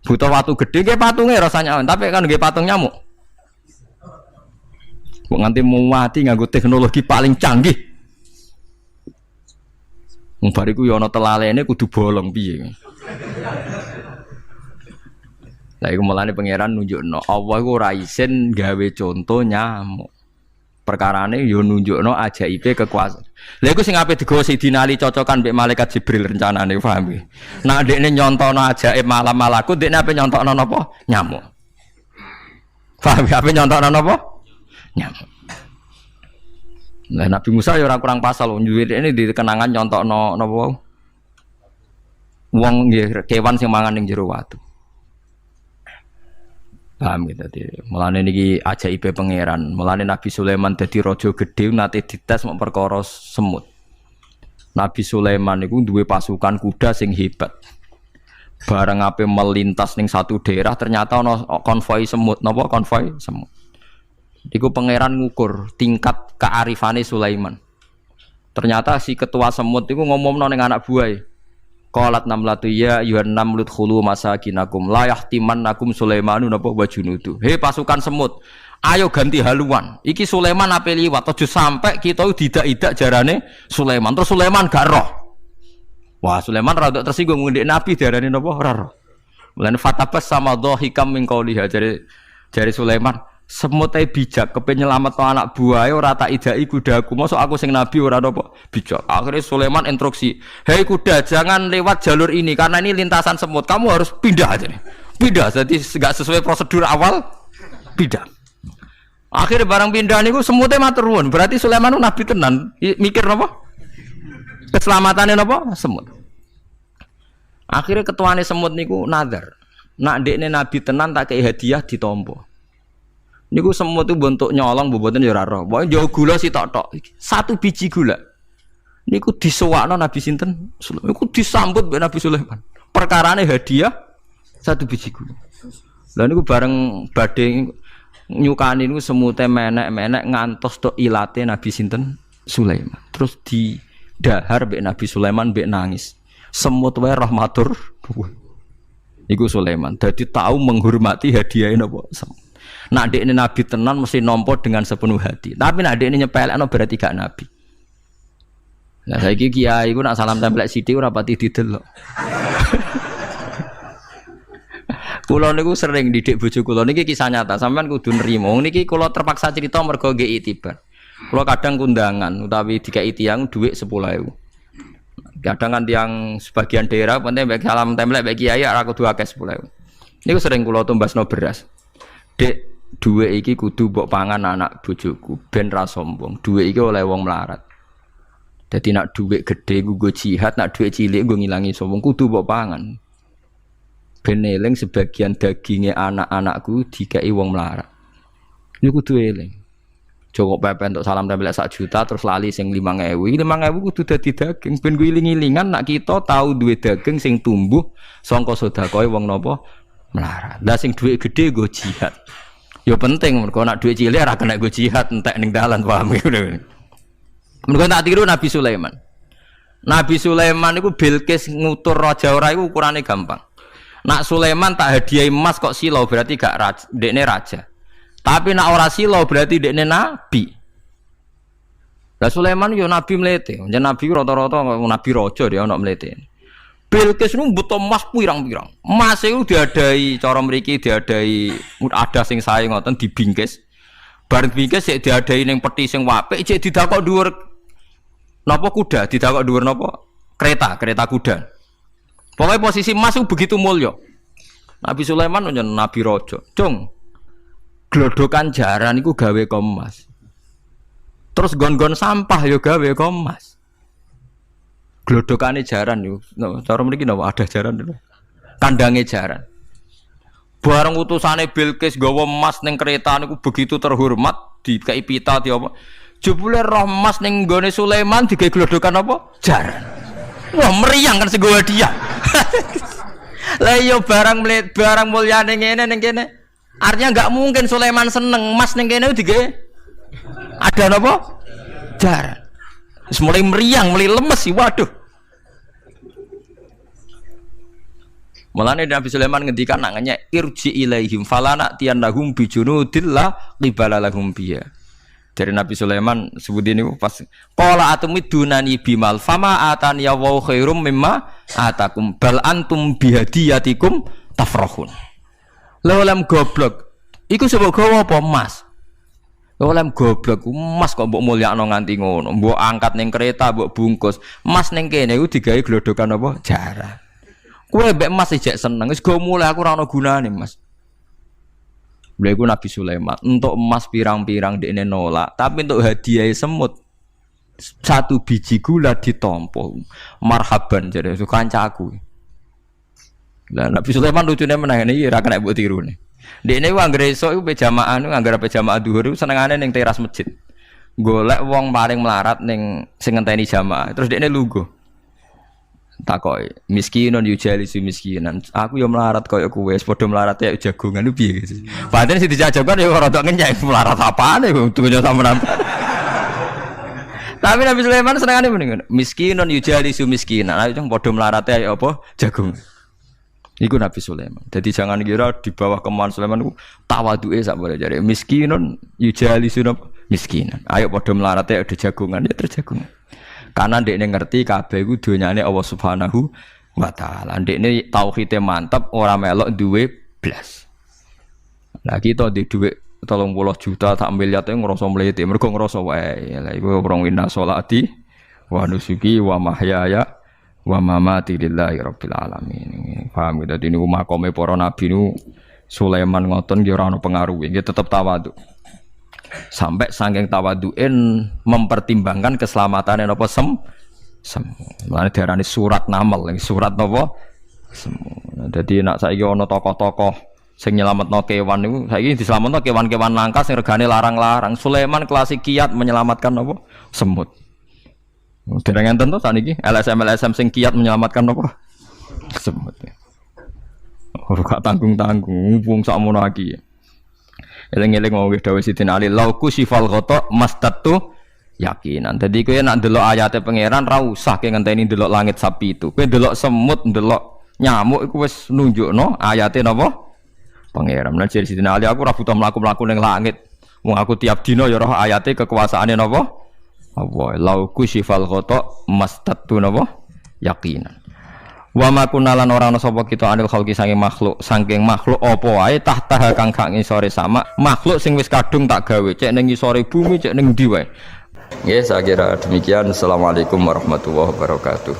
Butuh watu gede gawe patunge rasanya, tapi kan gawe patung nyamuk. Kok nganti mati nganggo teknologi paling canggih. Wong bariku ya ana telalene kudu bolong piye. Lah iku mulane pangeran nunjukno Allah iku ora isin gawe conto nyamuk. Perkarane yo nunjukno ajaibe kekuasaan. Lha iku sing ape digawa Sidina Ali cocokan mbek malaikat Jibril rencanane paham iki. Nek ndekne nyontono ajaib malam malaku ndekne ape nyontokno napa? Nyamuk. Paham ape nyontokno napa? Nyamuk. Lah Nabi Musa ya ora kurang pasal duwe ini di kenangan nyontokno napa? Wong nggih kewan sing mangan ning jero watu. Paham gitu tadi. Mulane niki ajaibe pangeran. Mulane Nabi Sulaiman dadi raja gedhe nate dites mok perkara semut. Nabi Sulaiman niku duwe pasukan kuda sing hebat. Bareng ape melintas ning satu daerah ternyata ana konvoi semut. Napa konvoi semut? Iku pangeran ngukur tingkat kearifane Sulaiman. Ternyata si ketua semut iku ngomongno ning anak buahe. Qalat namlatu ya yuhan namlut khulu masakinakum la yahtimannakum Sulaimanu napa wa junudu. He pasukan semut, ayo ganti haluan. Iki Sulaiman ape liwat aja sampai kita didak-idak jarane Sulaiman. Terus Sulaiman gak roh. Wah, Sulaiman rada tersinggung ngendek Nabi diarani napa ora roh. Mulane fatabas sama dhahikam min qauliha jare Sulaiman, semut ae bijak kepen nyelametno anak buahe ora tak idai kudaku. Mosok aku sing nabi ora napa bijak. Akhirnya Sulaiman instruksi, "Hei kuda, jangan lewat jalur ini karena ini lintasan semut. Kamu harus pindah aja nih. Pindah, jadi enggak sesuai prosedur awal, pindah." Akhirnya barang pindah niku semutnya matur nuwun. Berarti Sulaiman nabi tenan. Mikir napa? Keselamatan napa? Semut. Akhirnya ketuane semut niku nazar. Nak ndekne nabi tenan tak kei hadiah ditampa. Niku semut itu bentuk nyolong boboten ya ora roh. Pokoke njogo gula sitok-tok. Satu biji gula. Niku disewakno Nabi sinten? Sulaiman. Niku disambut mbek Nabi Sulaiman. Perkarane hadiah satu biji gula. Lah niku bareng badhe nyukani niku semute menek-menek ngantos tok ilate Nabi sinten? Sulaiman. Terus didahar mbek Nabi Sulaiman mbek nangis. Semut wae rahmatur. Iku Sulaiman. Dadi tahu menghormati hadiah napa? Nak dekne nabi tenan mesti nampa dengan sepenuh hati. Tapi nak dekne nyepelekno berarti gak nabi. Lah saiki kiai iku nak salam tempel sithik ora pati didelok. Kula niku sering didik bojo kula niki kisah nyata, sampean kudu nrimo. Niki kula terpaksa cerita mergo nggih itibar. Kula kadang kundangan utawi dikai tiyang dhuwit 10.000. Kadang kan tiyang sebagian daerah penting baik salam tempel baik kiai ora kudu akeh 10.000. Niku sering kula tumbasno beras. Dek duwe iki kudu mbok pangan anak bojoku ben ra sombong. Duwe iki oleh wong melarat. Dadi nak duwe gedhe nggo jihad, nak duwe cilik nggo ngilangi sombong kudu mbok pangan. Ben eling sebagian daginge anak-anakku dikai wong melarat. Niku kudu eling. Joko pepen untuk salam tempel 1 juta terus lali sing 5.000. 5.000 kudu dadi daging ben ku iling-ilingan nak kita tahu duwe daging sing tumbuh saka sedekahe wong napa melarat. Lah sing dhuwit gedhe nggo jihad. Ya penting mergo nak dhuwit cilik ora kena nggo jihad entek ning dalan paham iki. Mergo tak tiru Nabi Sulaiman. Nabi Sulaiman iku Bilqis ngutur raja ora iku ukurane gampang. Nak Sulaiman tak hadiah emas kok silau berarti gak raja, dekne raja. Tapi nak ora silau berarti dekne nabi. Lah Sulaiman yo nabi mlete. Yen nabi rata-rata nabi raja dia ono mlete. Bilqis nu butuh emas pirang-pirang. Emas itu diadai cara mriki diadai ada sing sae ngoten dibingkis. Bareng bingkis sik diadai ning peti sing apik sik didakok dhuwur napa kuda, didakok dhuwur napa kereta kuda. Pokoknya posisi emas itu begitu mulya. Nabi Sulaiman nyen nabi raja. Cung. Glodokan jaran iku gawe emas. Terus gon-gon sampah yo gawe emas. Glodokane jaran yo. Cara mriki napa ada jaran lho. Kandange jaran. Bareng utusane Bilqis nggawa emas ning kereta niku begitu terhormat dikai pita di apa. Jebule roh emas ning nggone Sulaiman digawe glodokan apa? Jaran. Wah meriang kan sing hadiah. Lah yo barang mulyane ngene ning kene. Artinya enggak mungkin Sulaiman seneng emas ning kene digawe ada napa? Jar. Wis mulai meriang, mulai lemes sih, waduh. Mulane Nabi Sulaiman ngendikan nak ngenyek irji ilaihim falana tiyannahum bijunudillah qibala lahum biya. Dari Nabi Sulaiman sebut ini pas qala atumidunani bimal fama atani ya wa khairum mimma atakum bal antum bihadiyatikum tafrahun. Lha goblok iku sebab gawa apa emas? Lha goblok emas kok mbok mulyakno nganti ngono, mbok angkat ning kereta mbok bungkus. Emas ning kene iku digawe glodokan apa? Jarah. Kowe mbek emas ijek seneng, wis go mulai aku ora ono gunane, Mas. Lha iku Nabi Sulaiman, untuk emas pirang-pirang dekne nolak, tapi untuk hadiah semut satu biji gula ditampa. Marhaban jare su kancaku. Lah Nabi Sulaiman lucune meneh iki ora kena mbok tirune. Dekne ku anggere esuk iku pe jamaah nu anggere pe jamaah dhuwur iku senengane ning teras masjid. Golek wong paling melarat ning sing ngenteni jamaah, terus dekne lungguh. Takoki miskinun yujalisu miskinan aku yo melarat koyo kowe wis padha melarat ya jagongan lu piye gitu. Padahal sing dijajokan yo rada ngenyek melarat apane dunya sampean. Tapi Nabi Sulaiman senengane mendingan miskinun yujalisu miskinan ayo padha melarat ya apa jagung. Iku Nabi Sulaiman. Jadi jangan kira di bawah kemauan Sulaiman ku tawaduke sak boleh jare miskinun yujalisu miskinan. Ayo padha melarat ya ada jagongan ya terjagungan. Karena ndekne ngerti kabeh iku donyane Allah Subhanahu wa taala. Ndekne tauhide mantep ora melok duwe blas. Lah kita di dhuwit 30 juta tak miliar e ngrasa mlete mergo ngrasa wae. Lah iku wong wina sholati wa nusuki wa mahyaya wa mamati lillahi rabbil alamin. Paham gitu niku makome para nabi niku Sulaiman ngoten nggih ora ana pengaruhe, nggih tetep tawadhu. Sampai saking tawaduin mempertimbangkan keselamatan napa semu. Mulane diarani surat namel, surat napa semu. Dadi nek saiki ana tokoh-tokoh sing nyelametno kewan niku saiki diselametno kewan-kewan langka sing regane larang-larang. Sulaiman kelas kiat menyelamatkan napa semut. Dereng enten to saniki LSM sing kiat menyelamatkan napa semut. Ora gak tanggung-tanggung wong sakmono iki. Eling-eling wong wis dawuh Sidin Ali lauku sifal ghata mastatu yakinan. Dadi kowe nek ndelok ayate pangeran ra usah ke ngenteni ndelok langit sapi itu. Kowe ndelok semut, ndelok nyamuk iku wis nunjukno ayate napa? Pangeran. Lan jare Sidin Ali aku ora butuh mlaku-mlaku ning langit. Wong aku tiap dina ya roh ayate kekuasaane napa? Allah. Lauku sifal ghata mastatu napa? Yakinan. Wa ma kunalan ora ana sapa kita anil khalqi saking makhluk apa wae tahta kang gak ngisore sama makhluk sing wis kadung tak gawe cek ning ngisore bumi cek ning ndi wae. Nggih saya kira demikian. Assalamualaikum warahmatullahi wabarakatuh.